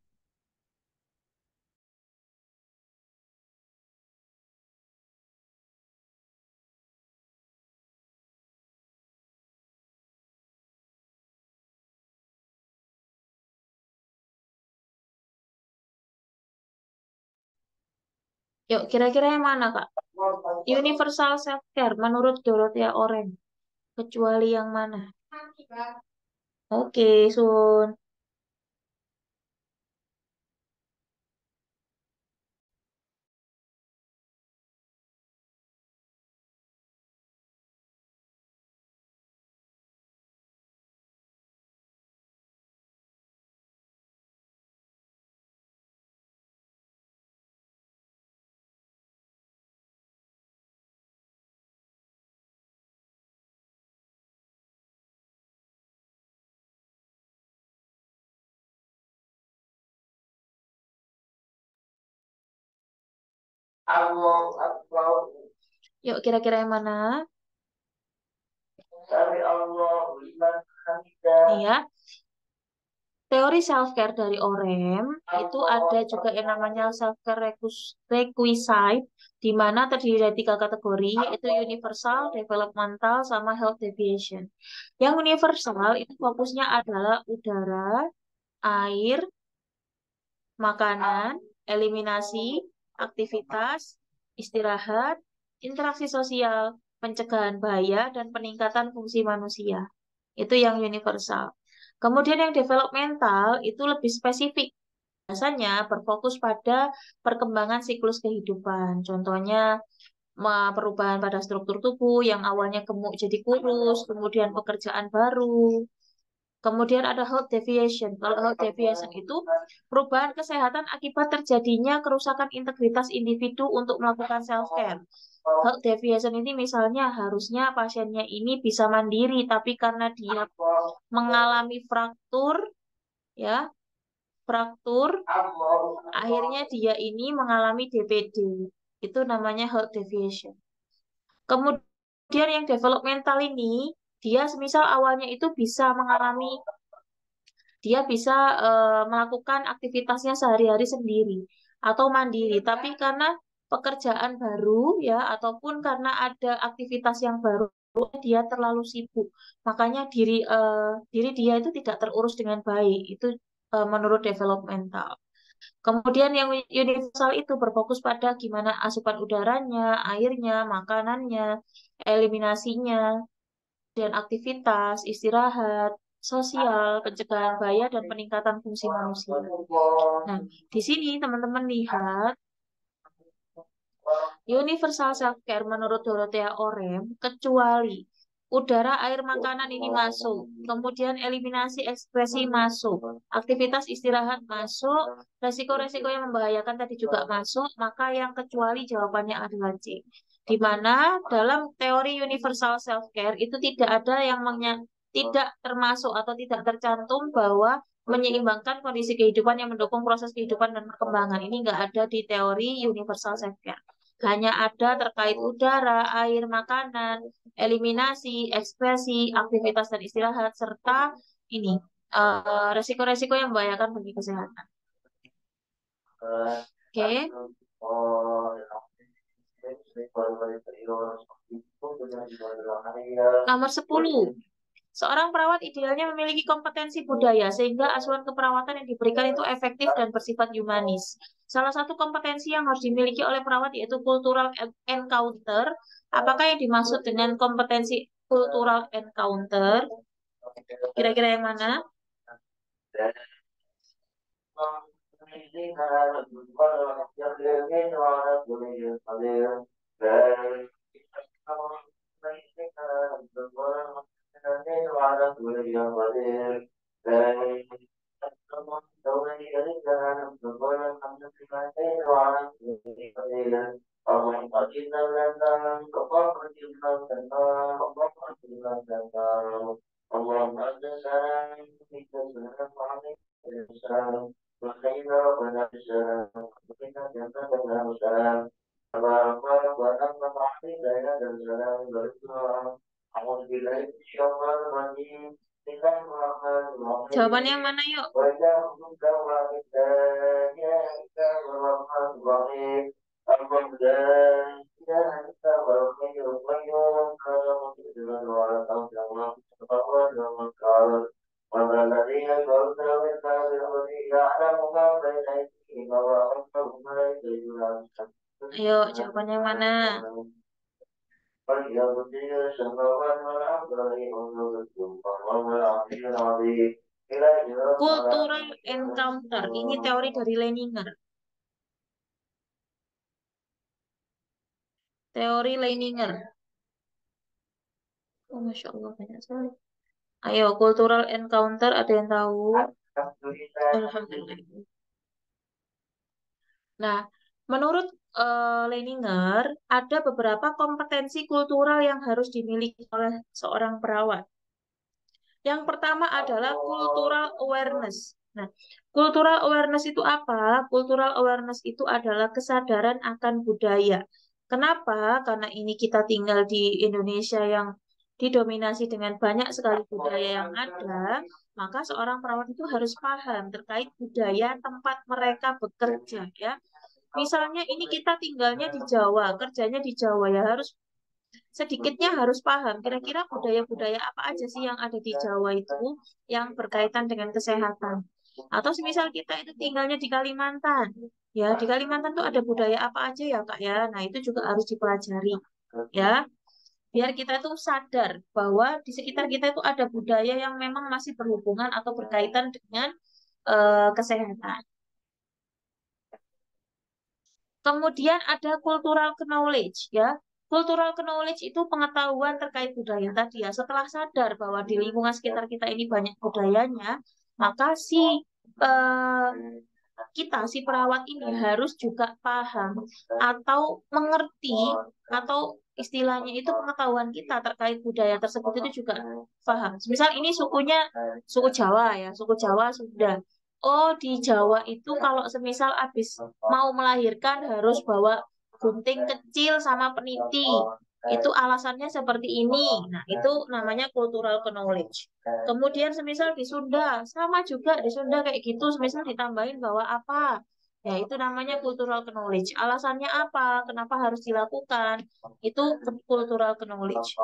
Yuk, kira-kira yang mana, Kak? Universal self-care menurut Dorothea Oren. Kecuali yang mana? Oke, Sun. Yuk, kira-kira yang mana? Dari Allah iman berhamda. Nih ya. Teori self-care dari Orem itu ada juga yang namanya self-care requisite, di mana terdiri dari 3 kategori, yaitu universal, developmental, sama health deviation. Yang universal itu fokusnya adalah udara, air, makanan, eliminasi, aktivitas, istirahat, interaksi sosial, pencegahan bahaya, dan peningkatan fungsi manusia. Itu yang universal. Kemudian yang developmental itu lebih spesifik. Biasanya berfokus pada perkembangan siklus kehidupan. Contohnya perubahan pada struktur tubuh yang awalnya gemuk jadi kurus, kemudian pekerjaan baru. Kemudian ada health deviation. Kalau health deviation itu perubahan kesehatan akibat terjadinya kerusakan integritas individu untuk melakukan self-care. Health deviation ini misalnya harusnya pasiennya ini bisa mandiri, tapi karena dia mengalami fraktur, ya, fraktur, akhirnya dia ini mengalami DPD. Itu namanya health deviation. Kemudian yang developmental ini, dia semisal awalnya itu bisa mengalami, dia bisa melakukan aktivitasnya sehari-hari sendiri atau mandiri, tapi karena pekerjaan baru ya ataupun karena ada aktivitas yang baru dia terlalu sibuk, makanya diri dia itu tidak terurus dengan baik. Itu menurut developmental. Kemudian yang universal itu berfokus pada gimana asupan udaranya, airnya, makanannya, eliminasinya, dan aktivitas, istirahat, sosial, pencegahan bahaya, dan peningkatan fungsi manusia. Nah, di sini teman-teman lihat universal self-care menurut Dorothea Orem, kecuali udara, air, makanan ini masuk, kemudian eliminasi ekspresi masuk, aktivitas istirahat masuk, resiko-resiko yang membahayakan tadi juga masuk, maka yang kecuali jawabannya adalah C. Di mana dalam teori universal self-care itu tidak ada yang tidak termasuk atau tidak tercantum bahwa menyeimbangkan kondisi kehidupan yang mendukung proses kehidupan dan perkembangan. Ini nggak ada di teori universal self-care. Hanya ada terkait udara, air, makanan, eliminasi, ekspresi, aktivitas dan istirahat, serta ini resiko-resiko yang membahayakan bagi kesehatan. Oke. Nomor 10. Seorang perawat idealnya memiliki kompetensi budaya sehingga asuhan keperawatan yang diberikan itu efektif dan bersifat humanis. Salah satu kompetensi yang harus dimiliki oleh perawat yaitu cultural encounter. Apakah yang dimaksud dengan kompetensi cultural encounter? Kira-kira yang mana? Jawabannya yang mana yuk? Ayo, jawabannya yang mana? Cultural encounter. Ini teori dari Leninger. Teori Leninger. Oh, Masya Allah, banyak sekali. Ayo, cultural encounter, ada yang tahu? Alhamdulillah. Nah, menurut Leninger, ada beberapa kompetensi kultural yang harus dimiliki oleh seorang perawat. Yang pertama adalah cultural awareness. Nah, cultural awareness itu apa? Cultural awareness itu adalah kesadaran akan budaya. Kenapa? Karena ini kita tinggal di Indonesia yang didominasi dengan banyak sekali budaya yang ada, maka seorang perawat itu harus paham terkait budaya tempat mereka bekerja, ya. Misalnya ini kita tinggalnya di Jawa, kerjanya di Jawa, ya harus sedikitnya harus paham kira-kira budaya-budaya apa aja sih yang ada di Jawa itu yang berkaitan dengan kesehatan. Atau semisal kita itu tinggalnya di Kalimantan, ya di Kalimantan tuh ada budaya apa aja ya Kak ya. Nah itu juga harus dipelajari ya, biar kita tuh sadar bahwa di sekitar kita itu ada budaya yang memang masih berhubungan atau berkaitan dengan kesehatan. Kemudian ada cultural knowledge ya. Cultural knowledge itu pengetahuan terkait budaya tadi ya. Setelah sadar bahwa di lingkungan sekitar kita ini banyak budayanya, maka eh, kita si perawat ini harus juga paham atau mengerti atau istilahnya itu pengetahuan kita terkait budaya tersebut itu juga paham. Misal ini sukunya suku Jawa ya, suku Jawa sudah. Oh, di Jawa itu kalau semisal habis mau melahirkan harus bawa gunting kecil sama peniti. Itu alasannya seperti ini. Nah, itu namanya cultural knowledge. Kemudian semisal di Sunda, sama juga di Sunda kayak gitu, semisal ditambahin bahwa apa? Ya, itu namanya cultural knowledge. Alasannya apa? Kenapa harus dilakukan? Itu cultural knowledge.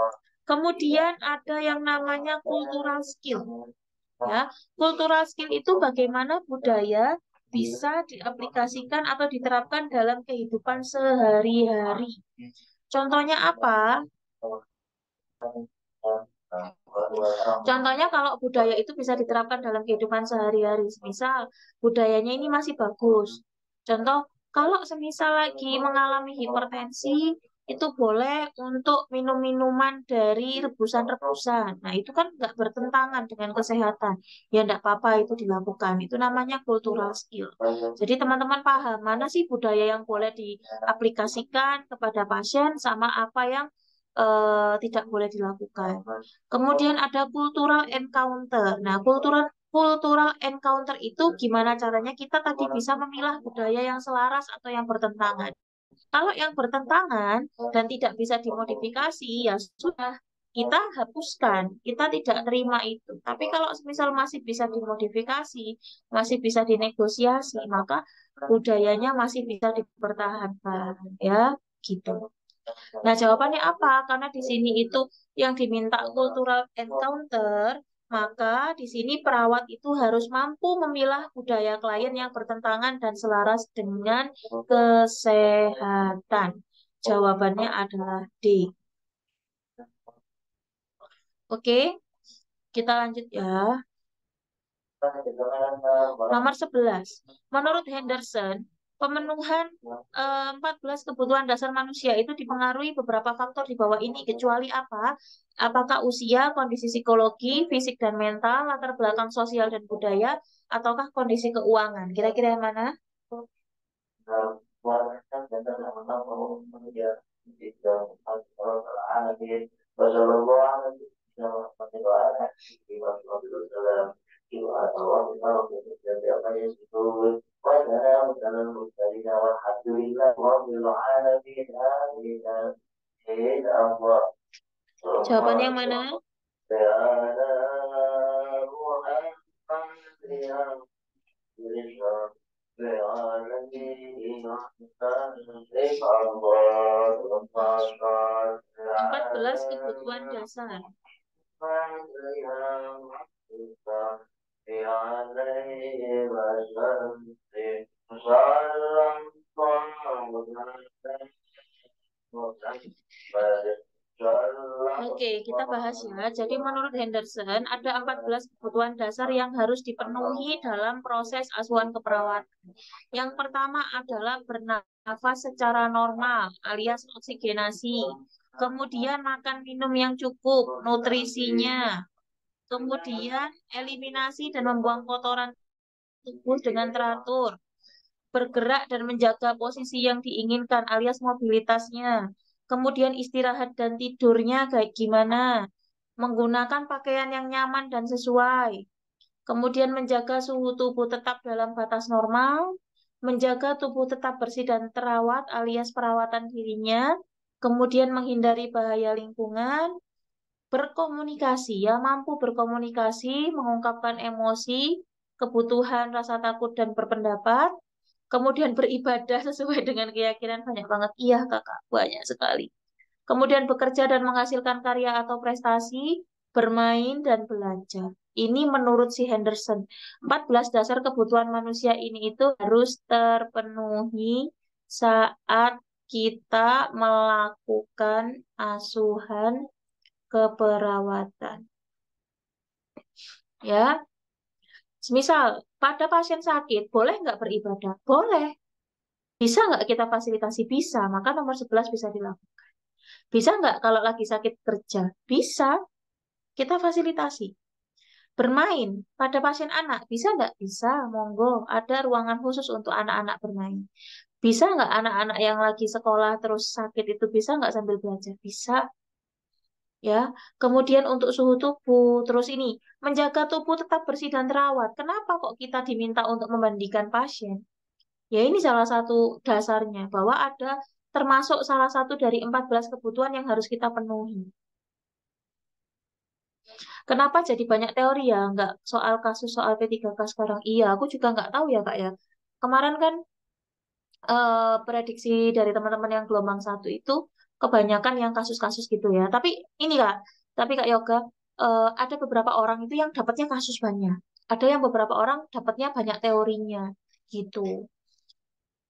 Kemudian ada yang namanya cultural skill. Ya, cultural skill itu bagaimana budaya bisa diaplikasikan atau diterapkan dalam kehidupan sehari-hari. Contohnya apa? Contohnya kalau budaya itu bisa diterapkan dalam kehidupan sehari-hari. Misal budayanya ini masih bagus. Contoh, kalau semisal lagi mengalami hipertensi, itu boleh untuk minum minuman dari rebusan-rebusan. Nah, itu kan nggak bertentangan dengan kesehatan. Ya, nggak apa-apa itu dilakukan. Itu namanya cultural skill. Jadi, teman-teman paham mana sih budaya yang boleh diaplikasikan kepada pasien sama apa yang tidak boleh dilakukan. Kemudian ada cultural encounter. Nah, cultural encounter itu gimana caranya kita tadi bisa memilah budaya yang selaras atau yang bertentangan. Kalau yang bertentangan dan tidak bisa dimodifikasi, ya sudah, kita hapuskan, kita tidak terima itu. Tapi kalau misal masih bisa dimodifikasi, masih bisa dinegosiasi, maka budayanya masih bisa dipertahankan, ya, gitu. Nah, jawabannya apa? Karena di sini itu yang diminta cultural encounter, maka di sini perawat itu harus mampu memilah budaya klien yang bertentangan dan selaras dengan kesehatan. Jawabannya adalah D. Oke, kita lanjut ya. Nomor 11. Menurut Henderson, pemenuhan 14 kebutuhan dasar manusia itu dipengaruhi beberapa faktor di bawah ini, kecuali apa? Apakah usia, kondisi psikologi, fisik dan mental, latar belakang sosial dan budaya, ataukah kondisi keuangan? Kira-kira yang mana? Jawabannya yang mana? Empat belas kebutuhan dasar. Oke, kita bahas ya. Jadi menurut Henderson, ada 14 kebutuhan dasar yang harus dipenuhi dalam proses asuhan keperawatan. Yang pertama adalah bernafas secara normal, alias oksigenasi. Kemudian makan minum yang cukup, nutrisinya. Kemudian eliminasi dan membuang kotoran tubuh dengan teratur. Bergerak dan menjaga posisi yang diinginkan alias mobilitasnya. Kemudian istirahat dan tidurnya kayak gimana? Menggunakan pakaian yang nyaman dan sesuai. Kemudian menjaga suhu tubuh tetap dalam batas normal. Menjaga tubuh tetap bersih dan terawat alias perawatan dirinya. Kemudian menghindari bahaya lingkungan. Berkomunikasi, ya mampu berkomunikasi, mengungkapkan emosi, kebutuhan, rasa takut, dan berpendapat. Kemudian beribadah sesuai dengan keyakinan, banyak banget. Iya kakak, banyak sekali. Kemudian bekerja dan menghasilkan karya atau prestasi, bermain dan belajar. Ini menurut si Henderson. 14 dasar kebutuhan manusia ini itu harus terpenuhi saat kita melakukan asuhan keperawatan. Ya, semisal pada pasien sakit, boleh nggak beribadah? Boleh. Bisa nggak kita fasilitasi? Bisa. Maka nomor 11 bisa dilakukan. Bisa nggak kalau lagi sakit kerja? Bisa. Kita fasilitasi. Bermain pada pasien anak, bisa nggak? Bisa, monggo. Ada ruangan khusus untuk anak-anak bermain. Bisa nggak anak-anak yang lagi sekolah terus sakit itu bisa nggak sambil belajar? Bisa. Ya, kemudian untuk suhu tubuh, terus ini menjaga tubuh tetap bersih dan terawat. Kenapa kok kita diminta untuk membandingkan pasien? Ya ini salah satu dasarnya bahwa ada termasuk salah satu dari 14 kebutuhan yang harus kita penuhi. Kenapa jadi banyak teori ya? Nggak soal kasus soal P3K sekarang. Iya, aku juga nggak tahu ya Kak ya. Kemarin kan prediksi dari teman-teman yang gelombang satu itu kebanyakan yang kasus-kasus gitu ya. Tapi ini Kak, tapi Kak Yoga, ada beberapa orang itu yang dapatnya kasus banyak. Ada yang beberapa orang dapatnya banyak teorinya gitu.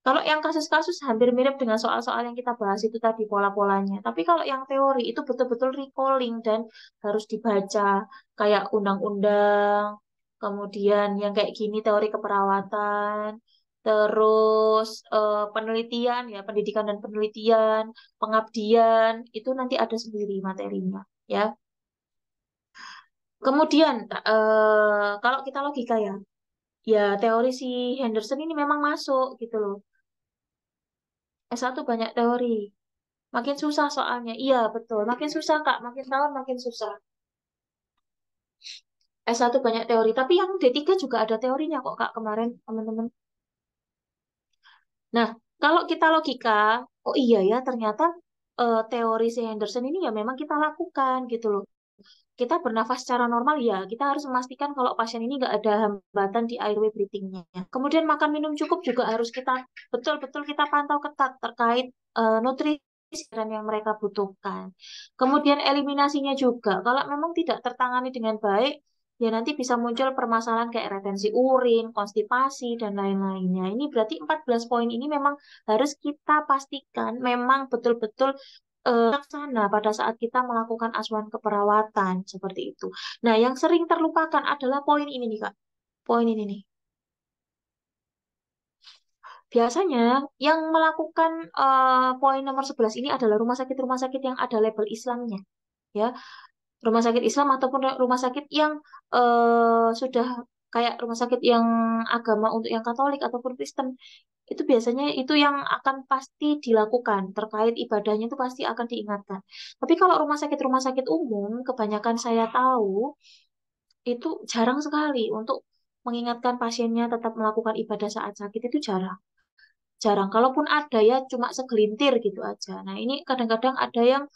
Kalau yang kasus-kasus hampir mirip dengan soal-soal yang kita bahas itu tadi pola-polanya. Tapi kalau yang teori itu betul-betul recalling dan harus dibaca kayak undang-undang, kemudian yang kayak gini teori keperawatan, terus penelitian ya pendidikan dan penelitian, pengabdian itu nanti ada sendiri materinya ya. Kemudian kalau kita logika ya, ya teori si Henderson ini memang masuk gitu loh. S1 banyak teori. Makin susah soalnya. Iya, betul. Makin susah, Kak. Makin tahun makin susah. S1 banyak teori. Tapi yang D3 juga ada teorinya kok, Kak, kemarin, teman-teman. Nah, kalau kita logika, oh iya ya, ternyata teori si Henderson ini ya memang kita lakukan gitu loh. Kita bernafas secara normal ya, kita harus memastikan kalau pasien ini nggak ada hambatan di airway breathing-nya. Kemudian makan minum cukup juga harus kita betul-betul kita pantau ketat terkait nutrisi dan yang mereka butuhkan. Kemudian eliminasinya juga, kalau memang tidak tertangani dengan baik, ya nanti bisa muncul permasalahan kayak retensi urin, konstipasi, dan lain-lainnya. Ini berarti 14 poin ini memang harus kita pastikan memang betul-betul laksana pada saat kita melakukan asuhan keperawatan seperti itu. Nah, yang sering terlupakan adalah poin ini nih, Kak. poin ini nih. Biasanya yang melakukan poin nomor 11 ini adalah rumah sakit yang ada label Islamnya, ya. Rumah sakit Islam ataupun rumah sakit yang sudah kayak rumah sakit yang agama untuk yang Katolik ataupun Kristen. Itu biasanya itu yang akan pasti dilakukan terkait ibadahnya itu pasti akan diingatkan. Tapi kalau rumah sakit umum, kebanyakan saya tahu itu jarang sekali untuk mengingatkan pasiennya tetap melakukan ibadah saat sakit itu jarang. Jarang. Kalaupun ada ya cuma segelintir gitu aja. Nah ini kadang-kadang ada yang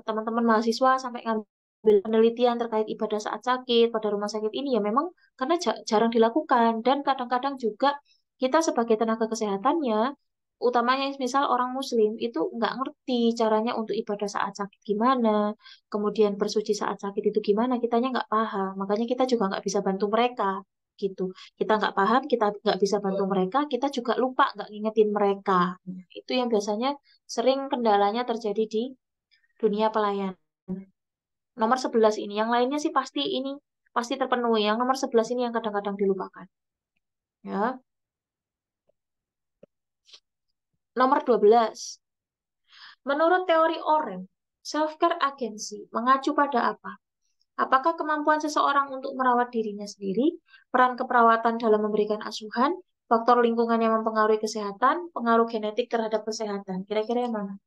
teman-teman mahasiswa sampai ngambil penelitian terkait ibadah saat sakit pada rumah sakit ini ya memang karena jarang dilakukan dan kadang-kadang juga kita sebagai tenaga kesehatannya, utamanya misal orang Muslim itu nggak ngerti caranya untuk ibadah saat sakit gimana, kemudian bersuci saat sakit itu gimana, kitanya nggak paham, makanya kita juga nggak bisa bantu mereka gitu. Kita nggak paham, kita nggak bisa bantu mereka, kita juga lupa nggak ngingetin mereka. Nah, itu yang biasanya sering kendalanya terjadi di dunia pelayanan. Nomor 11 ini, yang lainnya sih pasti ini pasti terpenuhi. Yang nomor 11 ini yang kadang-kadang dilupakan. Ya. Nomor 12. Menurut teori Orem, self-care agency mengacu pada apa? Apakah kemampuan seseorang untuk merawat dirinya sendiri, peran keperawatan dalam memberikan asuhan, faktor lingkungan yang mempengaruhi kesehatan, pengaruh genetik terhadap kesehatan? Kira-kira yang mana?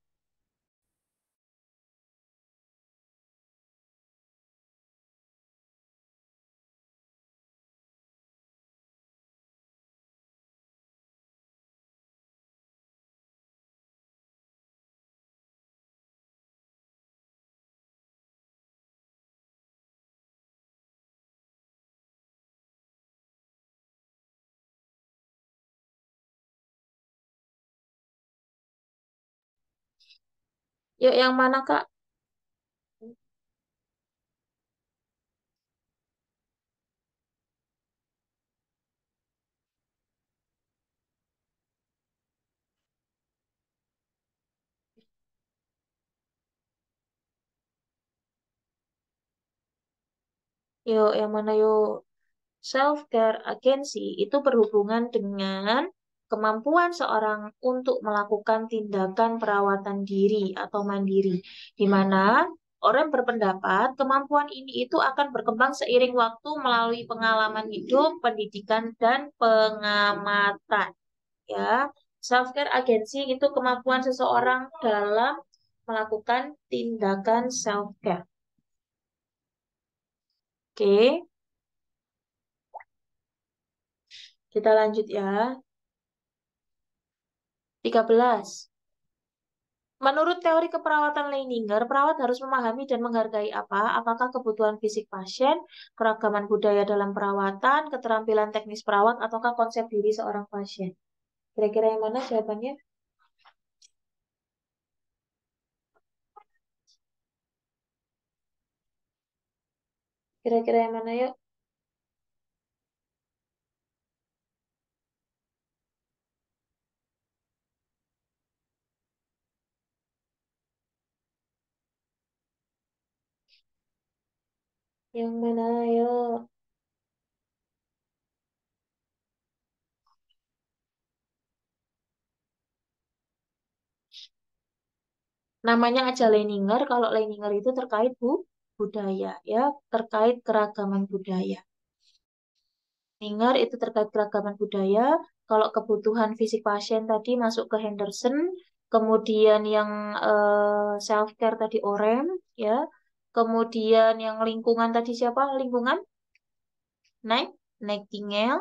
Yuk, yang mana, Kak? Yuk, yang mana yuk? Self-care agency itu berhubungan dengan kemampuan seorang untuk melakukan tindakan perawatan diri atau mandiri, di mana orang berpendapat kemampuan ini itu akan berkembang seiring waktu melalui pengalaman hidup, pendidikan, dan pengamatan. Ya, self-care agency itu kemampuan seseorang dalam melakukan tindakan self-care. Oke, kita lanjut ya. 13. Menurut teori keperawatan Leininger, perawat harus memahami dan menghargai apa? Apakah kebutuhan fisik pasien, keragaman budaya dalam perawatan, keterampilan teknis perawat, ataukah konsep diri seorang pasien? Kira-kira yang mana jawabannya? Kira-kira yang mana yuk? Yang mana yuk? Namanya aja Leininger, kalau Leininger itu terkait budaya ya, terkait keragaman budaya. Dengar itu terkait keragaman budaya. Kalau kebutuhan fisik pasien tadi masuk ke Henderson, kemudian yang self care tadi Orem, ya. Kemudian yang lingkungan tadi siapa? Lingkungan Nightingale.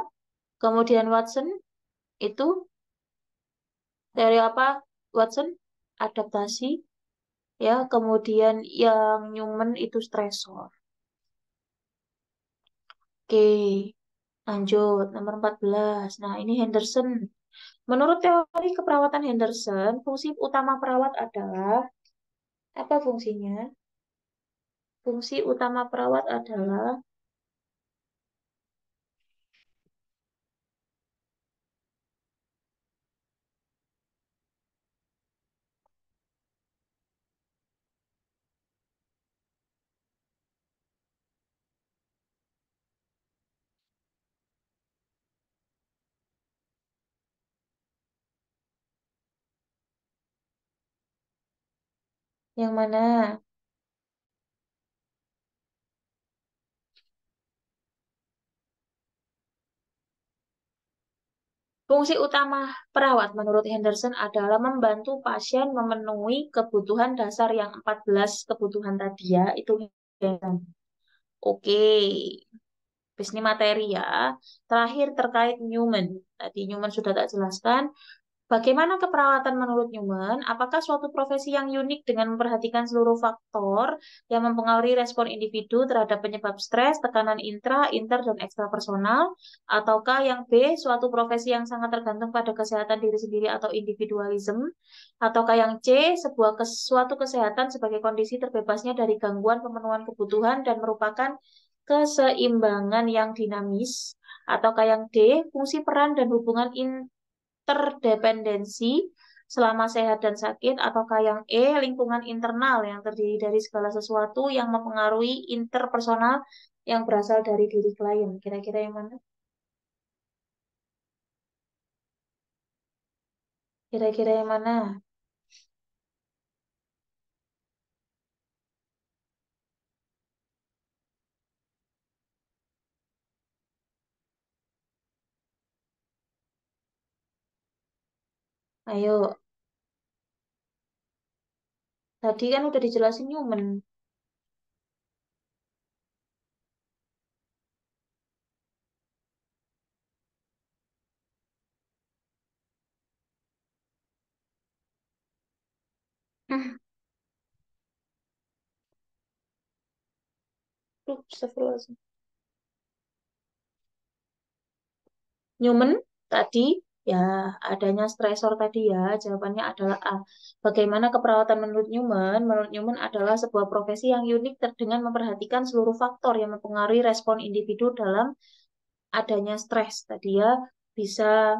Kemudian Watson itu dari apa? Watson adaptasi, ya. Kemudian yang Newman itu stresor. Oke, lanjut nomor 14. Nah, ini Henderson. Menurut teori keperawatan Henderson, fungsi utama perawat adalah apa fungsinya? Fungsi utama perawat adalah Yang mana? Fungsi utama perawat menurut Henderson adalah membantu pasien memenuhi kebutuhan dasar yang 14 kebutuhan tadi ya. Itu oke. Habis ini materi ya. Terakhir terkait Newman. Tadi Newman sudah tak jelaskan. Bagaimana keperawatan menurut Newman? Apakah suatu profesi yang unik dengan memperhatikan seluruh faktor yang mempengaruhi respon individu terhadap penyebab stres, tekanan intra, inter, dan ekstrapersonal? Ataukah yang B, suatu profesi yang sangat tergantung pada kesehatan diri sendiri atau individualisme? Ataukah yang C, suatu kesehatan sebagai kondisi terbebasnya dari gangguan pemenuhan kebutuhan dan merupakan keseimbangan yang dinamis? Ataukah yang D, fungsi peran dan hubungan terdependensi selama sehat dan sakit, ataukah yang E, lingkungan internal yang terdiri dari segala sesuatu yang mempengaruhi interpersonal yang berasal dari diri klien. Kira-kira yang mana? Kira-kira yang mana? Ayo, tadi kan udah dijelasin Newman. Hmm, astagfirullahaladzim. Newman tadi ya adanya stresor tadi ya jawabannya adalah A. Bagaimana keperawatan menurut Newman? Menurut Newman adalah sebuah profesi yang unik dengan memperhatikan seluruh faktor yang mempengaruhi respon individu dalam adanya stres tadi ya bisa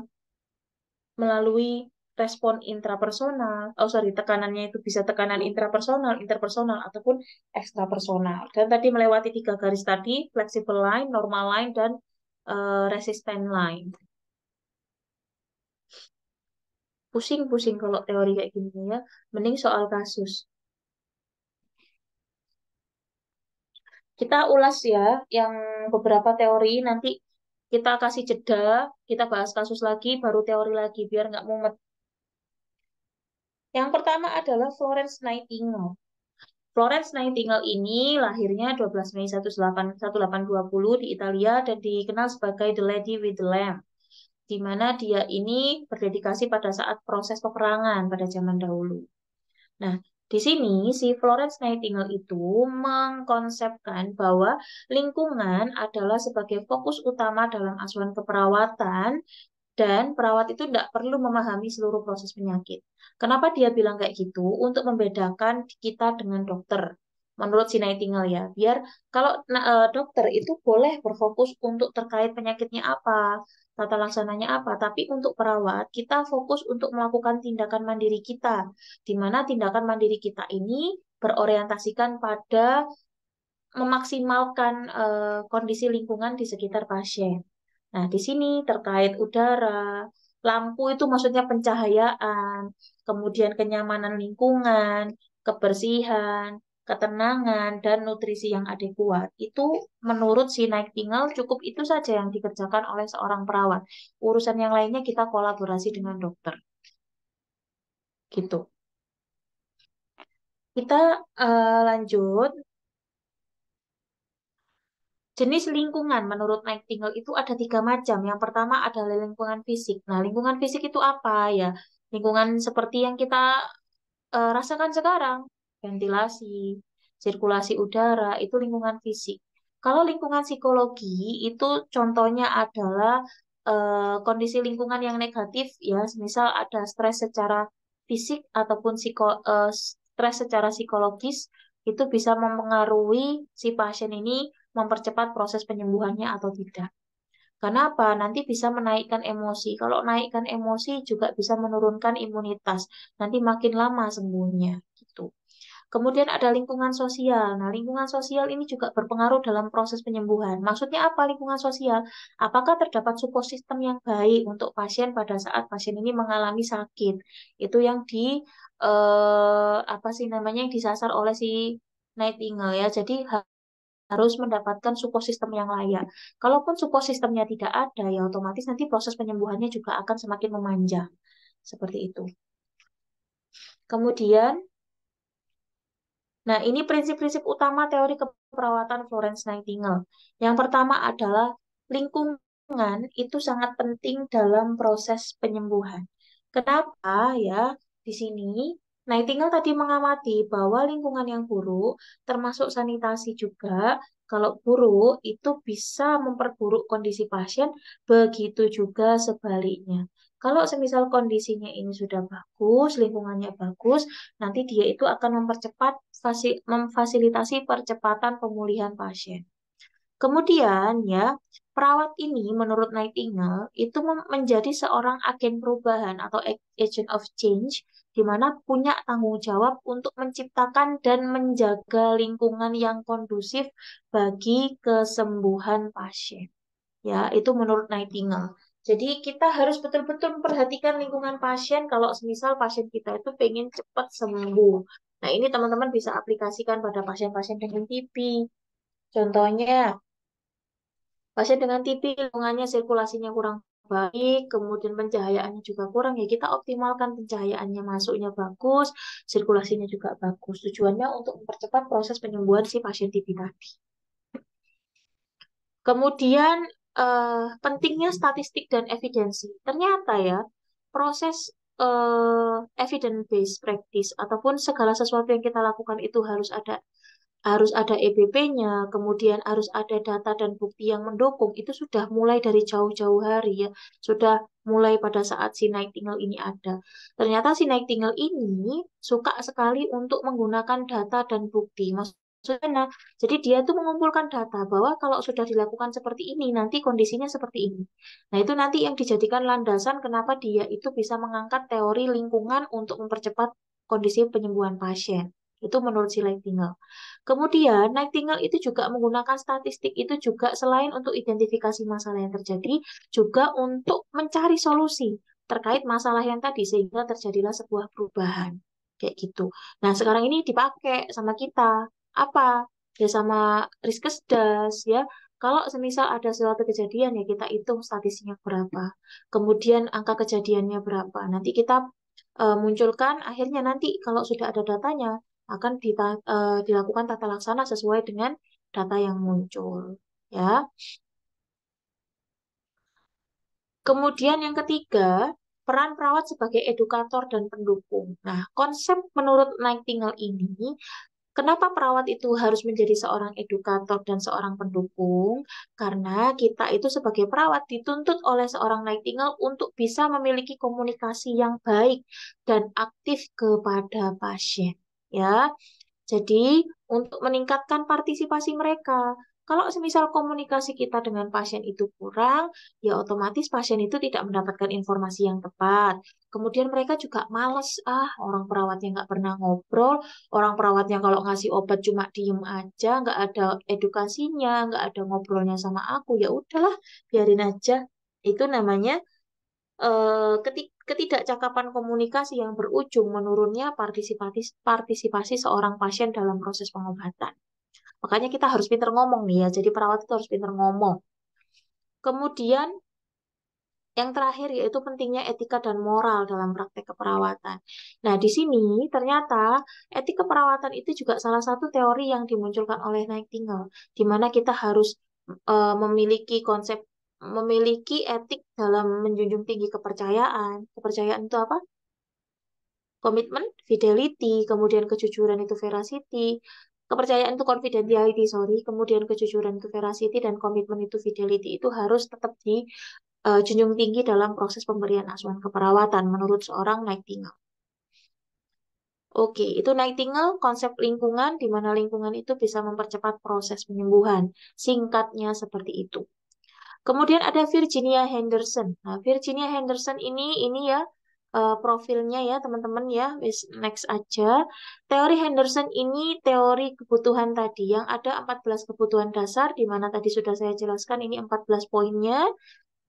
melalui respon intrapersonal. Oh sorry, tekanannya itu bisa tekanan intrapersonal, interpersonal ataupun ekstrapersonal. Dan tadi melewati tiga garis tadi, flexible line, normal line, dan resistant line. Pusing-pusing kalau teori kayak gini ya. Mending soal kasus. Kita ulas ya yang beberapa teori nanti kita kasih jeda, kita bahas kasus lagi, baru teori lagi biar nggak mumet. Yang pertama adalah Florence Nightingale. Florence Nightingale ini lahirnya 12 Mei 1820 di Italia dan dikenal sebagai The Lady with the Lamp, di mana dia ini berdedikasi pada saat proses peperangan pada zaman dahulu. Nah, di sini si Florence Nightingale itu mengkonsepkan bahwa lingkungan adalah sebagai fokus utama dalam asuhan keperawatan dan perawat itu tidak perlu memahami seluruh proses penyakit. Kenapa dia bilang kayak gitu? Untuk membedakan kita dengan dokter. Menurut si Nightingale ya, biar kalau dokter itu boleh berfokus untuk terkait penyakitnya apa, tata laksananya apa, tapi untuk perawat kita fokus untuk melakukan tindakan mandiri kita, di mana tindakan mandiri kita ini berorientasikan pada memaksimalkan kondisi lingkungan di sekitar pasien. Nah, di sini terkait udara, lampu itu maksudnya pencahayaan, kemudian kenyamanan lingkungan, kebersihan, ketenangan, dan nutrisi yang adekuat. Itu menurut si Nightingale cukup itu saja yang dikerjakan oleh seorang perawat. Urusan yang lainnya kita kolaborasi dengan dokter. Gitu. Kita lanjut. Jenis lingkungan menurut Nightingale itu ada tiga macam. Yang pertama adalah lingkungan fisik. Nah, lingkungan fisik itu apa ya? Lingkungan seperti yang kita rasakan sekarang, ventilasi, sirkulasi udara, itu lingkungan fisik. Kalau lingkungan psikologi itu contohnya adalah kondisi lingkungan yang negatif ya, misal ada stres secara fisik ataupun stres secara psikologis itu bisa mempengaruhi si pasien ini mempercepat proses penyembuhannya atau tidak. Kenapa? Nanti bisa menaikkan emosi. Kalau naikkan emosi juga bisa menurunkan imunitas. Nanti makin lama sembuhnya gitu. Kemudian ada lingkungan sosial. Nah, lingkungan sosial ini juga berpengaruh dalam proses penyembuhan. Maksudnya apa lingkungan sosial? Apakah terdapat support system yang baik untuk pasien pada saat pasien ini mengalami sakit? Itu yang apa sih namanya yang disasar oleh si Nightingale ya. Jadi harus mendapatkan support system yang layak. Kalaupun support systemnya tidak ada, ya otomatis nanti proses penyembuhannya juga akan semakin memanjang. Seperti itu. Kemudian, nah ini prinsip-prinsip utama teori keperawatan Florence Nightingale. Yang pertama adalah lingkungan itu sangat penting dalam proses penyembuhan. Kenapa ya? Di sini Nightingale tadi mengamati bahwa lingkungan yang buruk, termasuk sanitasi juga, kalau buruk itu bisa memperburuk kondisi pasien, begitu juga sebaliknya. Kalau semisal kondisinya ini sudah bagus, lingkungannya bagus, nanti dia itu akan memfasilitasi percepatan pemulihan pasien. Kemudian ya, perawat ini menurut Nightingale itu menjadi seorang agen perubahan atau agent of change di mana punya tanggung jawab untuk menciptakan dan menjaga lingkungan yang kondusif bagi kesembuhan pasien. Ya, itu menurut Nightingale. Jadi kita harus betul-betul memperhatikan lingkungan pasien kalau semisal pasien kita itu pengen cepat sembuh. Nah, ini teman-teman bisa aplikasikan pada pasien-pasien dengan TB. Contohnya, pasien dengan TB lingkungannya sirkulasinya kurang baik, kemudian pencahayaannya juga kurang, ya kita optimalkan pencahayaannya masuknya bagus, sirkulasinya juga bagus. Tujuannya untuk mempercepat proses penyembuhan si pasien TB tadi. Kemudian pentingnya statistik dan evidensi. Ternyata ya, proses evidence based practice ataupun segala sesuatu yang kita lakukan itu harus ada EBP-nya, kemudian harus ada data dan bukti yang mendukung. Itu sudah mulai dari jauh-jauh hari ya, sudah mulai pada saat si Nightingale ini ada. Ternyata si Nightingale ini suka sekali untuk menggunakan data dan bukti. Maksudnya, jadi dia tuh mengumpulkan data bahwa kalau sudah dilakukan seperti ini, nanti kondisinya seperti ini. Nah, itu nanti yang dijadikan landasan kenapa dia itu bisa mengangkat teori lingkungan untuk mempercepat kondisi penyembuhan pasien. Itu menurut si Nightingale. Kemudian, Nightingale itu juga menggunakan statistik itu juga selain untuk identifikasi masalah yang terjadi, juga untuk mencari solusi terkait masalah yang tadi sehingga terjadilah sebuah perubahan. Kayak gitu. Nah, sekarang ini dipakai sama kita. Apa? Ya sama Riskesdas ya. Kalau semisal ada suatu kejadian ya kita hitung statistiknya berapa. Kemudian angka kejadiannya berapa. Nanti kita munculkan akhirnya nanti kalau sudah ada datanya akan dilakukan tata laksana sesuai dengan data yang muncul. Ya. Kemudian yang ketiga, peran perawat sebagai edukator dan pendukung. Nah, konsep menurut Nightingale ini, kenapa perawat itu harus menjadi seorang edukator dan seorang pendukung? Karena kita itu sebagai perawat dituntut oleh seorang Nightingale untuk bisa memiliki komunikasi yang baik dan aktif kepada pasien. Ya, jadi, untuk meningkatkan partisipasi mereka, kalau semisal komunikasi kita dengan pasien itu kurang, ya otomatis pasien itu tidak mendapatkan informasi yang tepat. Kemudian mereka juga males, orang perawatnya nggak pernah ngobrol, orang perawatnya kalau ngasih obat cuma diem aja, nggak ada edukasinya, nggak ada ngobrolnya sama aku, ya udahlah, biarin aja. Itu namanya ketidakcakapan komunikasi yang berujung menurunnya partisipasi seorang pasien dalam proses pengobatan. Makanya kita harus pinter ngomong nih ya. Jadi perawat itu harus pinter ngomong. Kemudian yang terakhir yaitu pentingnya etika dan moral dalam praktek keperawatan. Nah, di sini ternyata etika keperawatan itu juga salah satu teori yang dimunculkan oleh Nightingale, di mana kita harus memiliki etik dalam menjunjung tinggi kepercayaan. Kepercayaan itu apa? Komitmen, fidelity, kemudian kejujuran itu veracity, kepercayaan itu confidentiality, sorry, kemudian kejujuran itu veracity, dan komitmen itu fidelity itu harus tetap dijunjung tinggi dalam proses pemberian asuhan keperawatan menurut seorang Nightingale. Oke, itu Nightingale konsep lingkungan, di mana lingkungan itu bisa mempercepat proses penyembuhan. Singkatnya seperti itu. Kemudian ada Virginia Henderson. Nah, Virginia Henderson ini ya profilnya ya teman-teman ya. Wis next aja. Teori Henderson ini teori kebutuhan tadi yang ada 14 kebutuhan dasar di mana tadi sudah saya jelaskan ini 14 poinnya.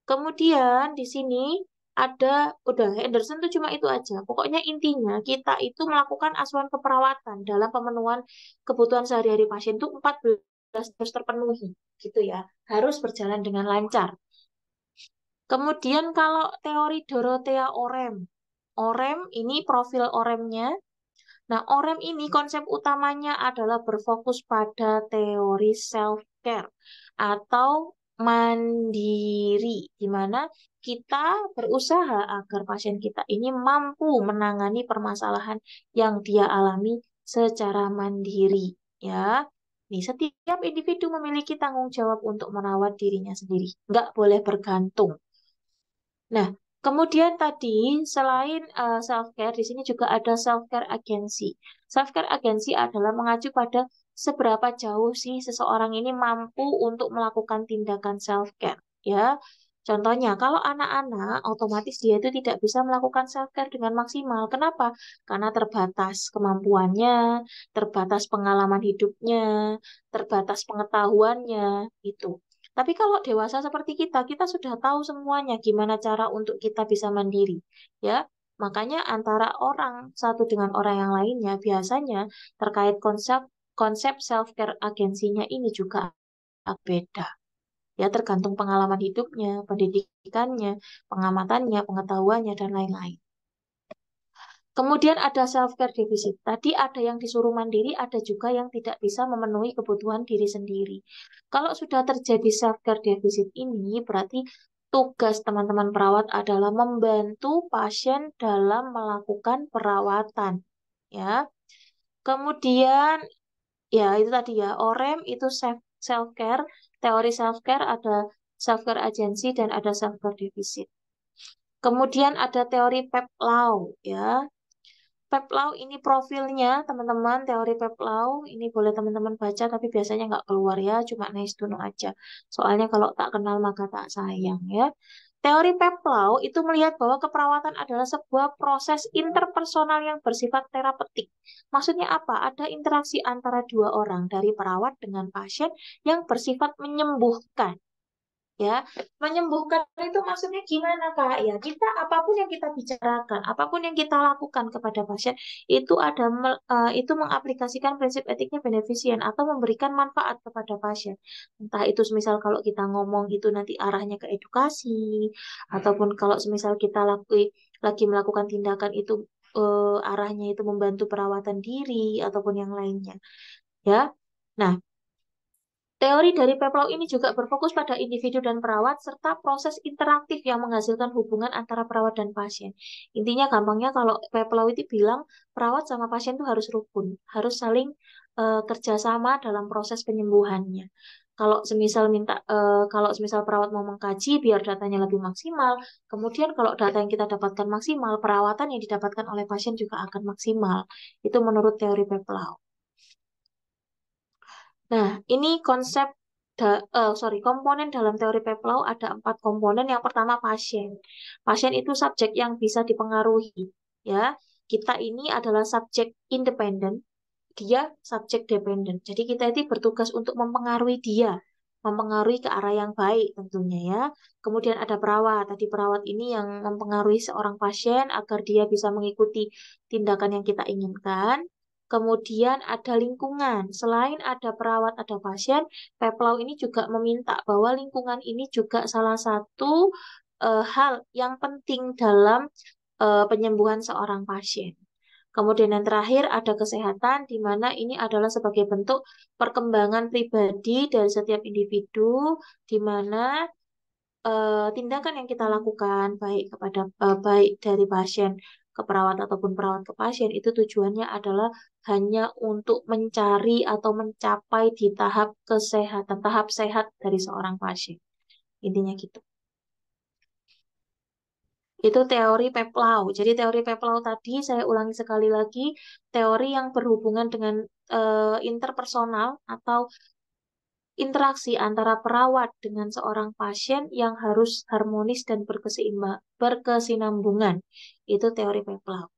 Kemudian di sini ada udah Henderson tuh cuma itu aja. Pokoknya intinya kita itu melakukan asuhan keperawatan dalam pemenuhan kebutuhan sehari-hari pasien itu 14 harus terpenuhi gitu ya. Harus berjalan dengan lancar. Kemudian kalau teori Dorothea Orem. Orem ini profil Oremnya. Nah, Orem ini konsep utamanya adalah berfokus pada teori self-care atau mandiri, di mana kita berusaha agar pasien kita ini mampu menangani permasalahan yang dia alami secara mandiri. Ya, nih setiap individu memiliki tanggung jawab untuk merawat dirinya sendiri, nggak boleh bergantung. Nah, kemudian tadi selain self-care, di sini juga ada self-care agency. Self-care agency adalah mengacu pada seberapa jauh sih seseorang ini mampu untuk melakukan tindakan self-care. Ya, contohnya kalau anak-anak, otomatis dia itu tidak bisa melakukan self-care dengan maksimal. Kenapa? Karena terbatas kemampuannya, terbatas pengalaman hidupnya, terbatas pengetahuannya, itu. Tapi kalau dewasa seperti kita sudah tahu semuanya gimana cara untuk kita bisa mandiri, ya. Makanya antara orang satu dengan orang yang lainnya biasanya terkait konsep konsep self care agensinya ini juga beda. Ya, tergantung pengalaman hidupnya, pendidikannya, pengamatannya, pengetahuannya dan lain-lain. Kemudian ada self-care deficit. Tadi ada yang disuruh mandiri, ada juga yang tidak bisa memenuhi kebutuhan diri sendiri. Kalau sudah terjadi self-care deficit ini, berarti tugas teman-teman perawat adalah membantu pasien dalam melakukan perawatan. Ya. Kemudian, ya itu tadi ya, OREM itu self-care, teori self-care ada self-care agency dan ada self-care deficit. Kemudian ada teori PEPLAU, ya. Peplau ini profilnya, teman-teman, teori Peplau ini boleh teman-teman baca, tapi biasanya nggak keluar ya, cuma nice to know aja. Soalnya kalau tak kenal maka tak sayang ya. Teori Peplau itu melihat bahwa keperawatan adalah sebuah proses interpersonal yang bersifat terapeutik. Maksudnya apa? Ada interaksi antara dua orang, dari perawat dengan pasien yang bersifat menyembuhkan. Ya, menyembuhkan itu maksudnya gimana, Kak? Ya, kita apapun yang kita bicarakan, apapun yang kita lakukan kepada pasien itu itu mengaplikasikan prinsip etiknya beneficient atau memberikan manfaat kepada pasien. Entah itu semisal kalau kita ngomong itu nanti arahnya ke edukasi, ataupun kalau semisal kita lagi melakukan tindakan itu arahnya itu membantu perawatan diri ataupun yang lainnya. Ya. Nah, teori dari Peplau ini juga berfokus pada individu dan perawat serta proses interaktif yang menghasilkan hubungan antara perawat dan pasien. Intinya gampangnya kalau Peplau itu bilang perawat sama pasien itu harus rukun, harus saling kerjasama dalam proses penyembuhannya. Kalau semisal perawat mau mengkaji biar datanya lebih maksimal, kemudian kalau data yang kita dapatkan maksimal, perawatan yang didapatkan oleh pasien juga akan maksimal. Itu menurut teori Peplau. Nah, ini komponen dalam teori Peplau ada 4 komponen. Yang pertama pasien. Pasien itu subjek yang bisa dipengaruhi. Ya, kita ini adalah subjek independen, dia subjek dependen. Jadi kita itu bertugas untuk mempengaruhi dia, mempengaruhi ke arah yang baik tentunya ya. Kemudian ada perawat. Tadi perawat ini yang mempengaruhi seorang pasien agar dia bisa mengikuti tindakan yang kita inginkan. Kemudian ada lingkungan. Selain ada perawat, ada pasien, Peplau ini juga meminta bahwa lingkungan ini juga salah satu hal yang penting dalam penyembuhan seorang pasien. Kemudian yang terakhir ada kesehatan, di mana ini adalah sebagai bentuk perkembangan pribadi dari setiap individu, di mana tindakan yang kita lakukan baik dari pasien ke perawat ataupun perawat ke pasien itu tujuannya adalah hanya untuk mencari atau mencapai di tahap kesehatan, tahap sehat dari seorang pasien. Intinya gitu. Itu teori Peplau. Jadi teori Peplau tadi saya ulangi sekali lagi, teori yang berhubungan dengan interpersonal atau interaksi antara perawat dengan seorang pasien yang harus harmonis dan berkesinambungan. Itu teori Peplau.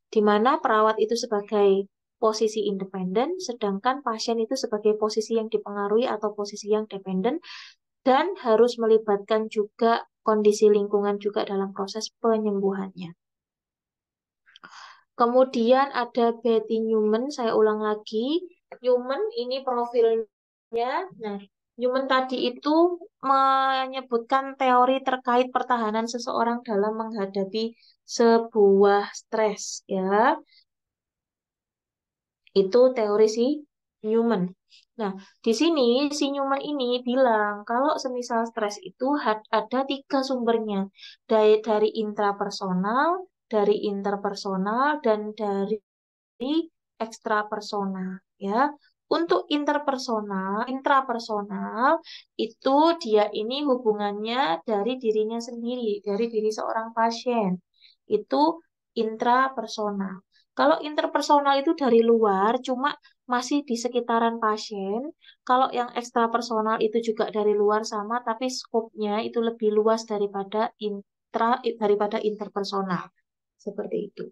Di mana perawat itu sebagai posisi independen, sedangkan pasien itu sebagai posisi yang dipengaruhi atau posisi yang dependen, dan harus melibatkan juga kondisi lingkungan juga dalam proses penyembuhannya. Kemudian ada Betty Newman, saya ulang lagi. Newman ini profilnya. Nah, Newman tadi itu menyebutkan teori terkait pertahanan seseorang dalam menghadapi sebuah stres, ya. Itu teori si Newman. Nah, di sini si Newman ini bilang kalau semisal stres itu ada tiga sumbernya. Dari intrapersonal, dari interpersonal, dan dari ekstrapersonal, ya. Untuk intrapersonal itu dia ini hubungannya dari dirinya sendiri, dari diri seorang pasien. Itu intrapersonal. Kalau interpersonal itu dari luar, cuma masih di sekitaran pasien. Kalau yang ekstrapersonal itu juga dari luar sama, tapi skopnya itu lebih luas daripada interpersonal. Seperti itu.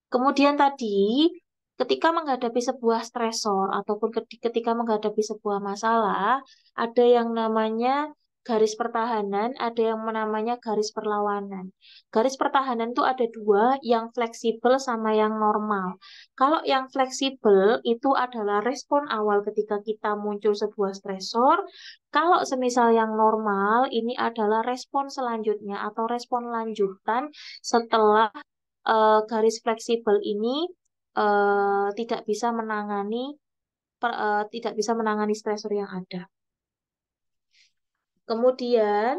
Kemudian tadi, ketika menghadapi sebuah stresor ataupun ketika menghadapi sebuah masalah, ada yang namanya garis pertahanan, ada yang namanya garis perlawanan. Garis pertahanan itu ada dua, yang fleksibel sama yang normal. Kalau yang fleksibel itu adalah respon awal ketika kita muncul sebuah stresor. Kalau semisal yang normal, ini adalah respon selanjutnya atau respon lanjutan setelah garis fleksibel ini tidak bisa menangani stresor yang ada. Kemudian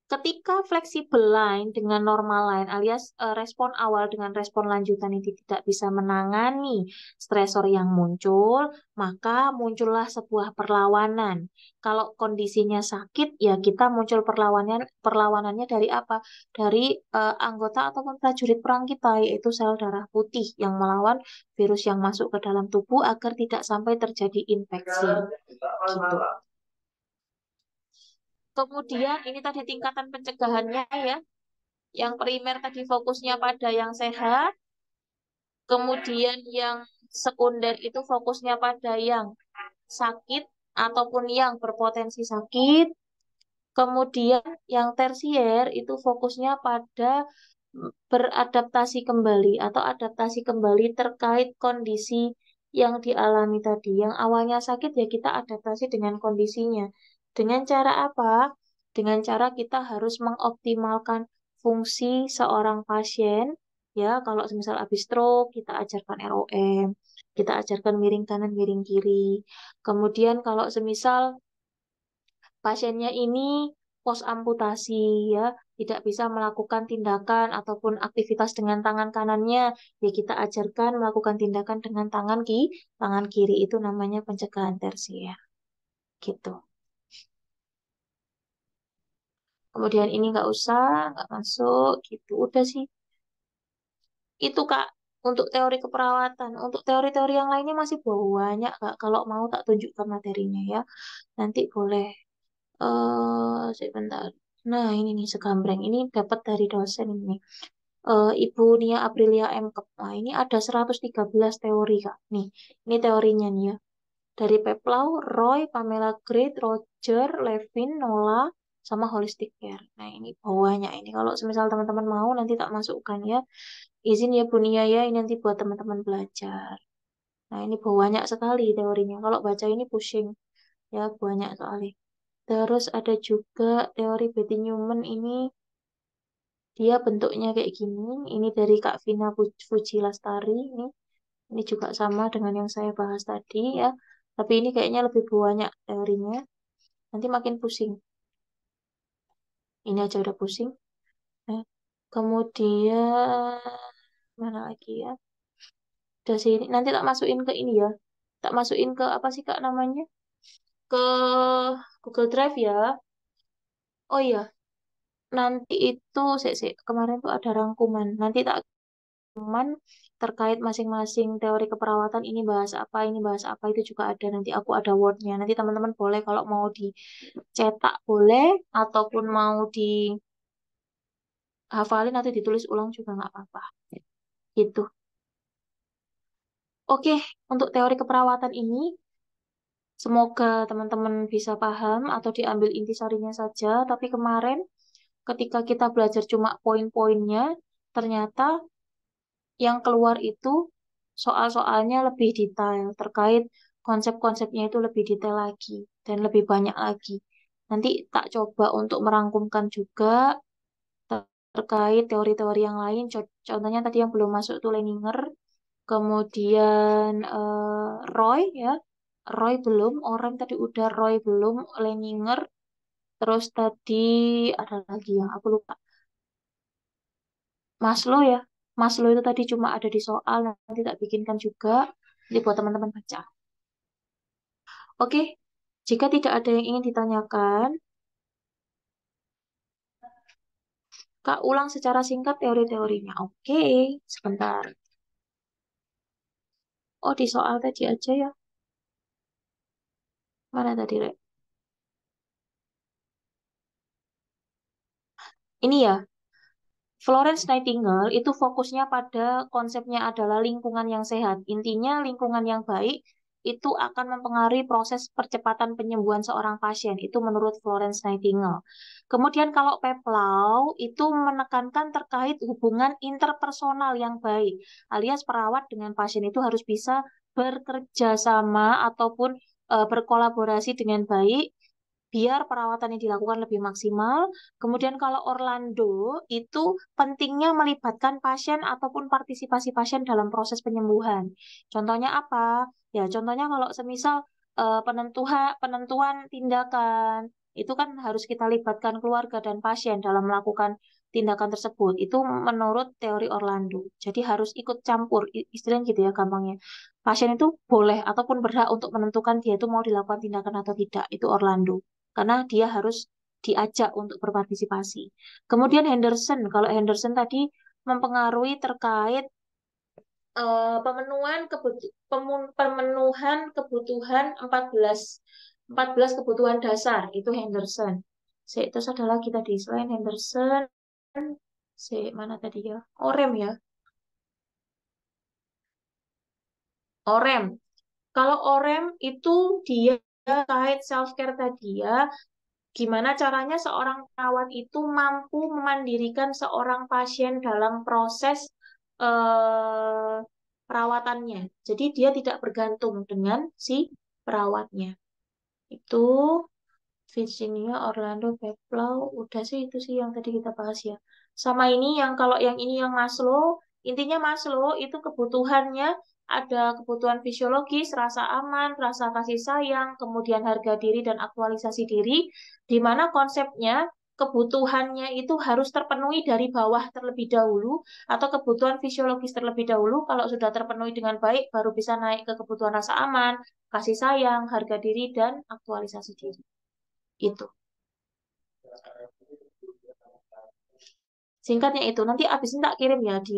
ketika fleksibel line dengan normal line alias respon awal dengan respon lanjutan ini tidak bisa menangani stresor yang muncul, maka muncullah sebuah perlawanan. Kalau kondisinya sakit, ya kita muncul perlawanannya dari apa? Dari anggota ataupun prajurit perang kita, yaitu sel darah putih yang melawan virus yang masuk ke dalam tubuh agar tidak sampai terjadi infeksi. Gitu. Kemudian ini tadi tingkatan pencegahannya, ya. Yang primer tadi fokusnya pada yang sehat, kemudian yang sekunder itu fokusnya pada yang sakit ataupun yang berpotensi sakit, kemudian yang tersier itu fokusnya pada beradaptasi kembali atau adaptasi kembali terkait kondisi yang dialami tadi. Yang awalnya sakit, ya kita adaptasi dengan kondisinya. Dengan cara apa? Dengan cara kita harus mengoptimalkan fungsi seorang pasien. Ya, kalau semisal habis stroke, kita ajarkan ROM, kita ajarkan miring kanan, miring kiri. Kemudian kalau semisal pasiennya ini pos amputasi, ya, tidak bisa melakukan tindakan ataupun aktivitas dengan tangan kanannya, ya kita ajarkan melakukan tindakan dengan tangan kiri, itu namanya pencegahan tersier, gitu. Kemudian ini nggak usah, nggak masuk, gitu. Udah sih, itu Kak untuk teori keperawatan. Untuk teori-teori yang lainnya masih banyak Kak. Kalau mau tak tunjukkan materinya, ya. Nanti boleh. Sebentar. Nah, ini nih segambreng. Ini dapat dari dosen ini. Ibu Nia Aprilia M. Kep. Nah, ini ada 113 teori, Kak. Nih, ini teorinya nih, ya. Dari Peplau, Roy, Pamela Great, Roger, Levin, Nola, sama Holistic Care. Nah, ini bawahnya ini. Kalau semisal teman-teman mau, nanti tak masukkan, ya. Izin ya Bu Nia, ya. Ini nanti buat teman-teman belajar. Nah, ini banyak sekali teorinya. Kalau baca ini pusing. Ya, banyak sekali. Terus ada juga teori Betty Newman ini, dia bentuknya kayak gini. Ini dari Kak Vina Fuji Lastari. Ini juga sama dengan yang saya bahas tadi, ya. Tapi ini kayaknya lebih banyak teorinya. Nanti makin pusing. Ini aja udah pusing. Nah, kemudian mana lagi, ya? Udah sih. Nanti tak masukin ke ini, ya. Tak masukin ke apa sih Kak namanya? Ke Google Drive, ya. Oh iya, nanti itu kemarin tuh ada rangkuman. Nanti tak teman terkait masing-masing teori keperawatan ini bahas apa itu juga ada. Nanti aku ada wordnya. Nanti teman-teman boleh kalau mau dicetak boleh ataupun mau dihafalin atau ditulis ulang juga nggak apa-apa. Gitu. Oke, untuk teori keperawatan ini semoga teman-teman bisa paham atau diambil intisarinya saja. Tapi kemarin ketika kita belajar cuma poin-poinnya, ternyata yang keluar itu soal-soalnya lebih detail terkait konsep-konsepnya itu lebih detail lagi dan lebih banyak lagi. Nanti tak coba untuk merangkumkan juga terkait teori-teori yang lain. Contohnya tadi yang belum masuk tuh Leninger, kemudian Roy ya. Roy belum, orang tadi udah Roy belum, Leninger. Terus tadi ada lagi yang aku lupa. Maslow ya. Maslow itu tadi cuma ada di soal, nanti tak bikinkan juga. Jadi buat teman-teman baca. Oke, jika tidak ada yang ingin ditanyakan, Kak ulang secara singkat teori-teorinya. Oke, sebentar. Oh, di soal tadi aja ya. Mana tadi, Rek? Ini ya, Florence Nightingale itu fokusnya pada konsepnya adalah lingkungan yang sehat. Intinya lingkungan yang baik itu akan mempengaruhi proses percepatan penyembuhan seorang pasien. Itu menurut Florence Nightingale. Kemudian kalau Peplau itu menekankan terkait hubungan interpersonal yang baik. Alias perawat dengan pasien itu harus bisa bekerja sama ataupun berkolaborasi dengan baik biar perawatan yang dilakukan lebih maksimal. Kemudian kalau Orlando itu pentingnya melibatkan pasien ataupun partisipasi pasien dalam proses penyembuhan. Contohnya apa? Ya, contohnya kalau semisal penentuan tindakan itu kan harus kita libatkan keluarga dan pasien dalam melakukan tindakan tersebut. Itu menurut teori Orlando. Jadi harus ikut campur, istilahnya gitu ya gampangnya. Pasien itu boleh ataupun berhak untuk menentukan dia itu mau dilakukan tindakan atau tidak. Itu Orlando karena dia harus diajak untuk berpartisipasi. Kemudian Henderson, kalau Henderson tadi mempengaruhi terkait pemenuhan kebutuhan 14 kebutuhan dasar itu Henderson. Terus ada lagi tadi selain Henderson, mana tadi ya? Orem ya, Orem. Kalau Orem itu dia terkait self care tadi ya. Gimana caranya seorang perawat itu mampu memandirikan seorang pasien dalam proses eh, perawatannya. Jadi dia tidak bergantung dengan si perawatnya. Itu Virginia, Orlando, Peplau, udah sih itu sih yang tadi kita bahas ya. Sama ini yang kalau yang ini yang Maslow, intinya Maslow itu kebutuhannya ada kebutuhan fisiologis, rasa aman, rasa kasih sayang, kemudian harga diri dan aktualisasi diri, di mana konsepnya kebutuhannya itu harus terpenuhi dari bawah terlebih dahulu atau kebutuhan fisiologis terlebih dahulu. Kalau sudah terpenuhi dengan baik, baru bisa naik ke kebutuhan rasa aman, kasih sayang, harga diri, dan aktualisasi diri. Itu. Singkatnya itu. Nanti abis ini tak kirim ya di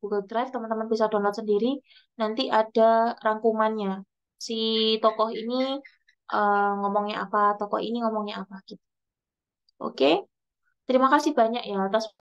Google Drive. Teman-teman bisa download sendiri. Nanti ada rangkumannya. Si tokoh ini ngomongnya apa, tokoh ini ngomongnya apa gitu. Oke. Terima kasih banyak ya atas